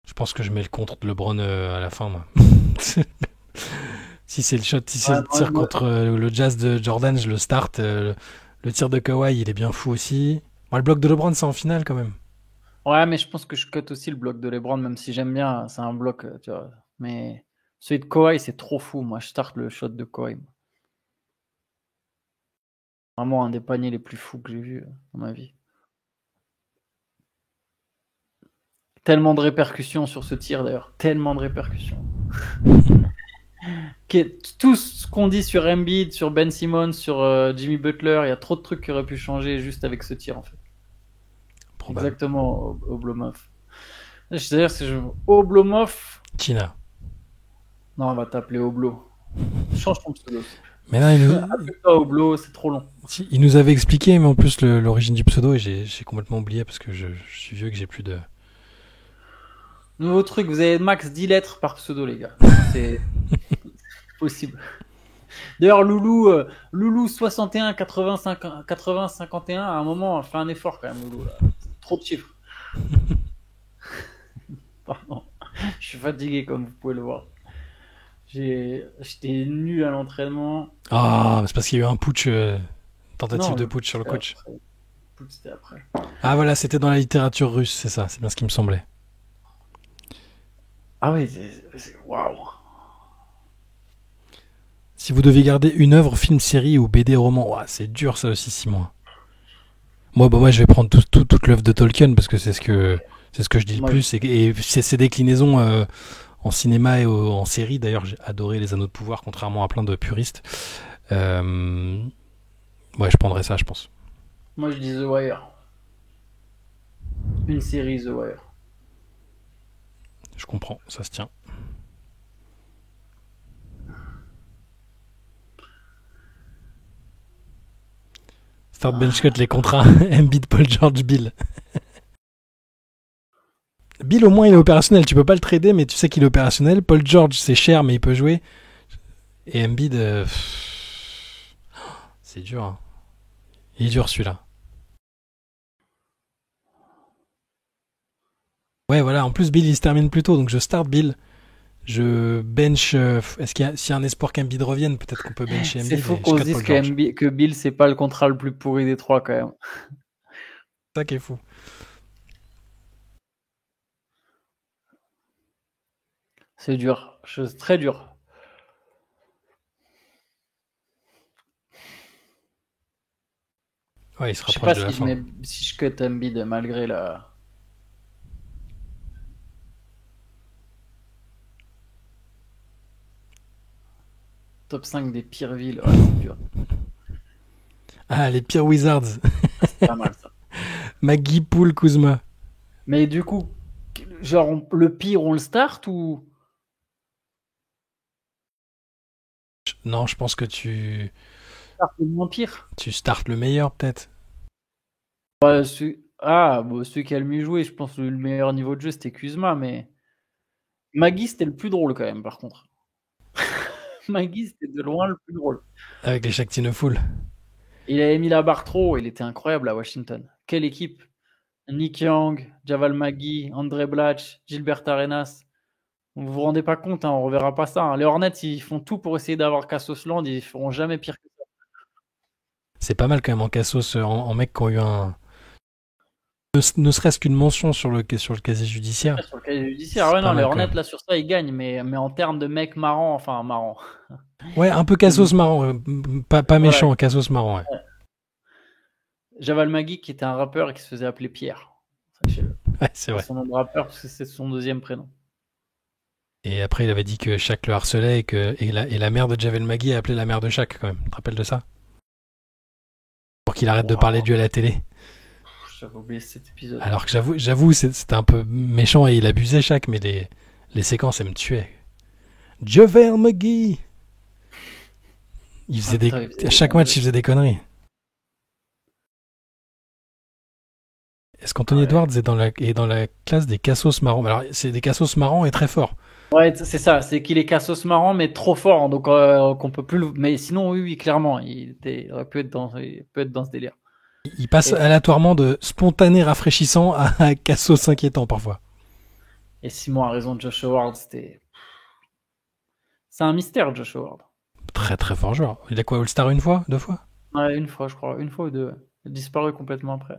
Je pense que je mets le contre de LeBron à la fin, moi. Si c'est le shot, si c'est le tir contre le Jazz de Jordan, je le start. Le tir de Kawhi, il est bien fou aussi. Moi, le bloc de LeBron, c'est en finale quand même. Ouais, mais je pense que je cut aussi le bloc de LeBron, même si j'aime bien, c'est un bloc, tu vois. Mais celui de Kawhi, c'est trop fou. Moi, je start le shot de Kawhi. Vraiment un des paniers les plus fous que j'ai vu dans ma vie. Tellement de répercussions sur ce tir d'ailleurs. Tellement de répercussions. Tout ce qu'on dit sur Embiid, sur Ben Simmons, sur Jimmy Butler, il y a trop de trucs qui auraient pu changer juste avec ce tir en fait. Probable. Exactement, Oblomov. C'est-à-dire que Oblomov. Tina. Non, on va t'appeler Oblo. Change ton pseudo. Mais là, appelle-toi Oblo, c'est trop long. Il nous avait expliqué, mais en plus l'origine du pseudo, et j'ai complètement oublié parce que je suis vieux que j'ai plus de. Nouveau truc, vous avez max 10 lettres par pseudo, les gars. C'est possible. D'ailleurs, Loulou 61 80 51, à un moment, fait un effort quand même, Loulou. Là. Trop de chiffres. Pardon. Je suis fatigué, comme vous pouvez le voir. J'étais nul à l'entraînement. Ah, c'est parce qu'il y a eu un putsch, tentative de putsch sur le coach. C'était après. Ah voilà, c'était dans la littérature russe, c'est ça, c'est bien ce qui me semblait. Ah oui, waouh. Si vous deviez garder une œuvre, film, série ou BD, roman, c'est dur ça aussi, 6 mois. Moi, je vais prendre toute l'œuvre de Tolkien parce que c'est ce que je dis le plus, et ces déclinaisons en cinéma et en série. D'ailleurs, j'ai adoré Les Anneaux de Pouvoir, contrairement à plein de puristes. Ouais, je prendrais ça, je pense. Moi, je dis The Wire. Une série The Wire. Je comprends, ça se tient. Start bench cut les contrats. Embiid, Paul George, Bill. Bill, au moins, il est opérationnel. Tu peux pas le trader, mais tu sais qu'il est opérationnel. Paul George, c'est cher, mais il peut jouer. Et Embiid, c'est dur. Hein. Il est dur celui-là. Ouais, voilà. En plus, Bill, il se termine plus tôt, donc je start Bill. Je bench. Est-ce qu'il y a, s'il y a un espoir qu'Embiid revienne, peut-être qu'on peut bencher Embiid. C'est faux qu'on se dise que Bill, c'est pas le contrat le plus pourri des trois, quand même. C'est ça qui est fou. C'est dur. C'est très dur. Ouais, il se rapproche de la fin. Si je cut Embiid malgré la. Top 5 des pires villes. Ouais, c'est dur. Ah, les pires Wizards. C'est pas mal ça. Maggie, Poole, Kuzma. Mais du coup, genre, le pire, on le start ou. Non, je pense que tu. Start le moins pire. Tu startes le meilleur, peut-être. Ouais, celui qui a le mieux joué, je pense que le meilleur niveau de jeu, c'était Kuzma, mais. Maggie, c'était le plus drôle quand même, par contre. Maggie, c'était de loin le plus drôle. Avec les Shaq Full. Il avait mis la barre trop, il était incroyable à Washington. Quelle équipe! Nick Young, Javal Magui, André Blatch, Gilbert Arenas. Vous vous rendez pas compte, hein, on reverra pas ça. Hein. Les Hornets, ils font tout pour essayer d'avoir Cassius Land, ils feront jamais pire que ça. C'est pas mal quand même en Cassos, en mecs qui ont eu un. Ne serait-ce qu'une mention sur le casier judiciaire. Sur le casier judiciaire, ouais, non, les Hornets, là, sur ça, ils gagnent, mais en termes de mecs marrants, enfin, marrants. Ouais, un peu Cassos marrant, pas méchant, ouais. Cassos marrant, ouais. Javal Magui, qui était un rappeur et qui se faisait appeler Pierre. Sachez-le. Ouais, c'est vrai. Son nom de rappeur, parce que c'est son deuxième prénom. Et après, il avait dit que Shaq le harcelait et la mère de Javel Magui a appelé la mère de Shaq, quand même. Tu te rappelles de ça? qu'il arrête de parler de lui à la télé. J'avais oublié cet épisode. Alors que j'avoue, c'était un peu méchant et il abusait Shaq, mais les séquences, elles me tuaient. Jovel McGee. Il faisait à chaque match, il faisait des conneries. Est-ce qu'Anthony Edwards est dans la classe des cassos marrants? Alors, c'est des cassos marrants et très forts. Ouais, c'est ça. C'est qu'il est cassos marrant, mais trop fort. Donc, qu'on peut plus. Mais sinon, oui, clairement. Il peut être dans ce délire. Il passe aléatoirement de spontané rafraîchissant à cassos inquiétant parfois. Et Simon a raison, Josh Howard, c'est un mystère, Josh Howard. Très très fort joueur. Il a quoi, All-Star une fois? 2 fois? Ouais, une fois, je crois. Une fois ou deux. Il a disparu complètement après.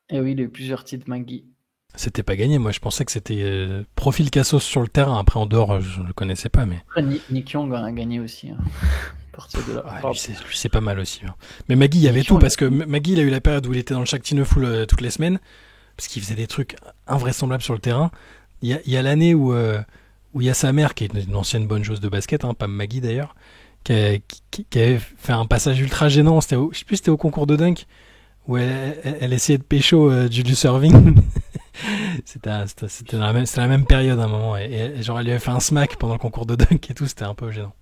Et oui, il a eu plusieurs titres Maggie. C'était pas gagné, moi je pensais que c'était profil Cassos sur le terrain. Après en dehors, je le connaissais pas, mais. Après, Nick Young a gagné aussi. Hein. À partir de là. Ouais, lui, c'est pas mal aussi. Hein. Mais Maggie, il y avait tout, parce que Maggie, il a eu la période où il était dans le Shaq Full toutes les semaines, parce qu'il faisait des trucs invraisemblables sur le terrain. Il y a l'année où il y a sa mère, qui est une ancienne bonne joueuse de basket, hein, pas Maggie d'ailleurs, qui avait fait un passage ultra gênant. Je sais plus si c'était au concours de dunk, où elle essayait de pécho du serving. C'était la même période à un moment. Et genre, elle lui avait fait un smack pendant le concours de dunk et tout, c'était un peu gênant.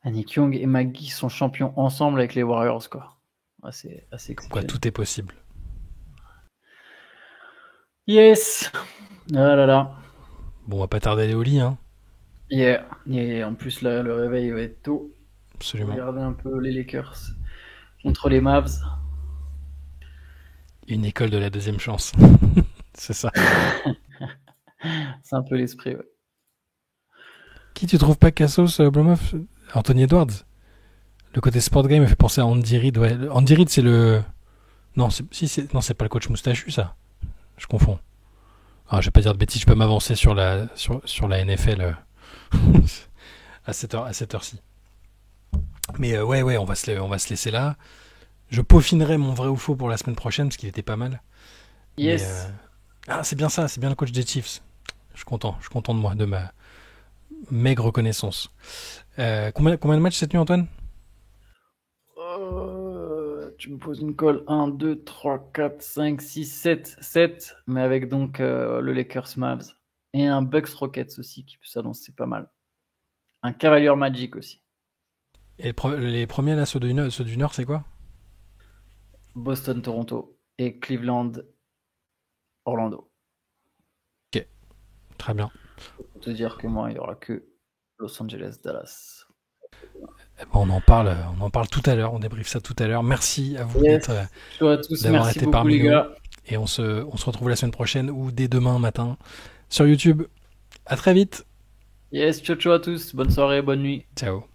Nick Young et Maggie sont champions ensemble avec les Warriors, quoi. Ouais, c'est assez quoi, tout est possible. Yes. Ah là là. Bon, on va pas tarder à aller au lit, hein. Yeah. Et en plus, là, le réveil va être tôt. Absolument. Regardez un peu les Lakers contre les Mavs. Une école de la deuxième chance. C'est ça. C'est un peu l'esprit, ouais. Qui tu trouves pas Cassos, Blomov? Anthony Edwards. Le côté sport game me fait penser à Andy Reid. Ouais. Andy Reid, c'est le. Non, c'est pas le coach moustachu, ça. Je confonds. Ah, je vais pas dire de bêtises, je peux m'avancer sur la NFL à cette heure-ci. Mais ouais, on va se laisser là. Je peaufinerai mon vrai ou faux pour la semaine prochaine parce qu'il était pas mal. Yes. Mais, c'est bien ça, c'est bien le coach des Chiefs. Je suis content de moi, de ma maigre connaissance. Combien de matchs cette nuit, Antoine? Tu me poses une colle. 1, 2, 3, 4, 5, 6, 7. 7, mais avec donc le Lakers Mavs. Et un Bucks Rockets aussi qui peut s'annoncer pas mal. Un Cavalier Magic aussi. Et les premiers, là, ceux du Nord, c'est quoi? Boston Toronto et Cleveland Orlando. Ok, très bien. Pour te dire que moi, il n'y aura que Los Angeles Dallas. On en parle tout à l'heure, on débriefe ça tout à l'heure. Merci à vous à tous, d'avoir merci été beaucoup, parmi les gars. nous. Et on se retrouve la semaine prochaine ou dès demain matin sur YouTube. À très vite. Yes, ciao à tous. Bonne soirée, bonne nuit. Ciao.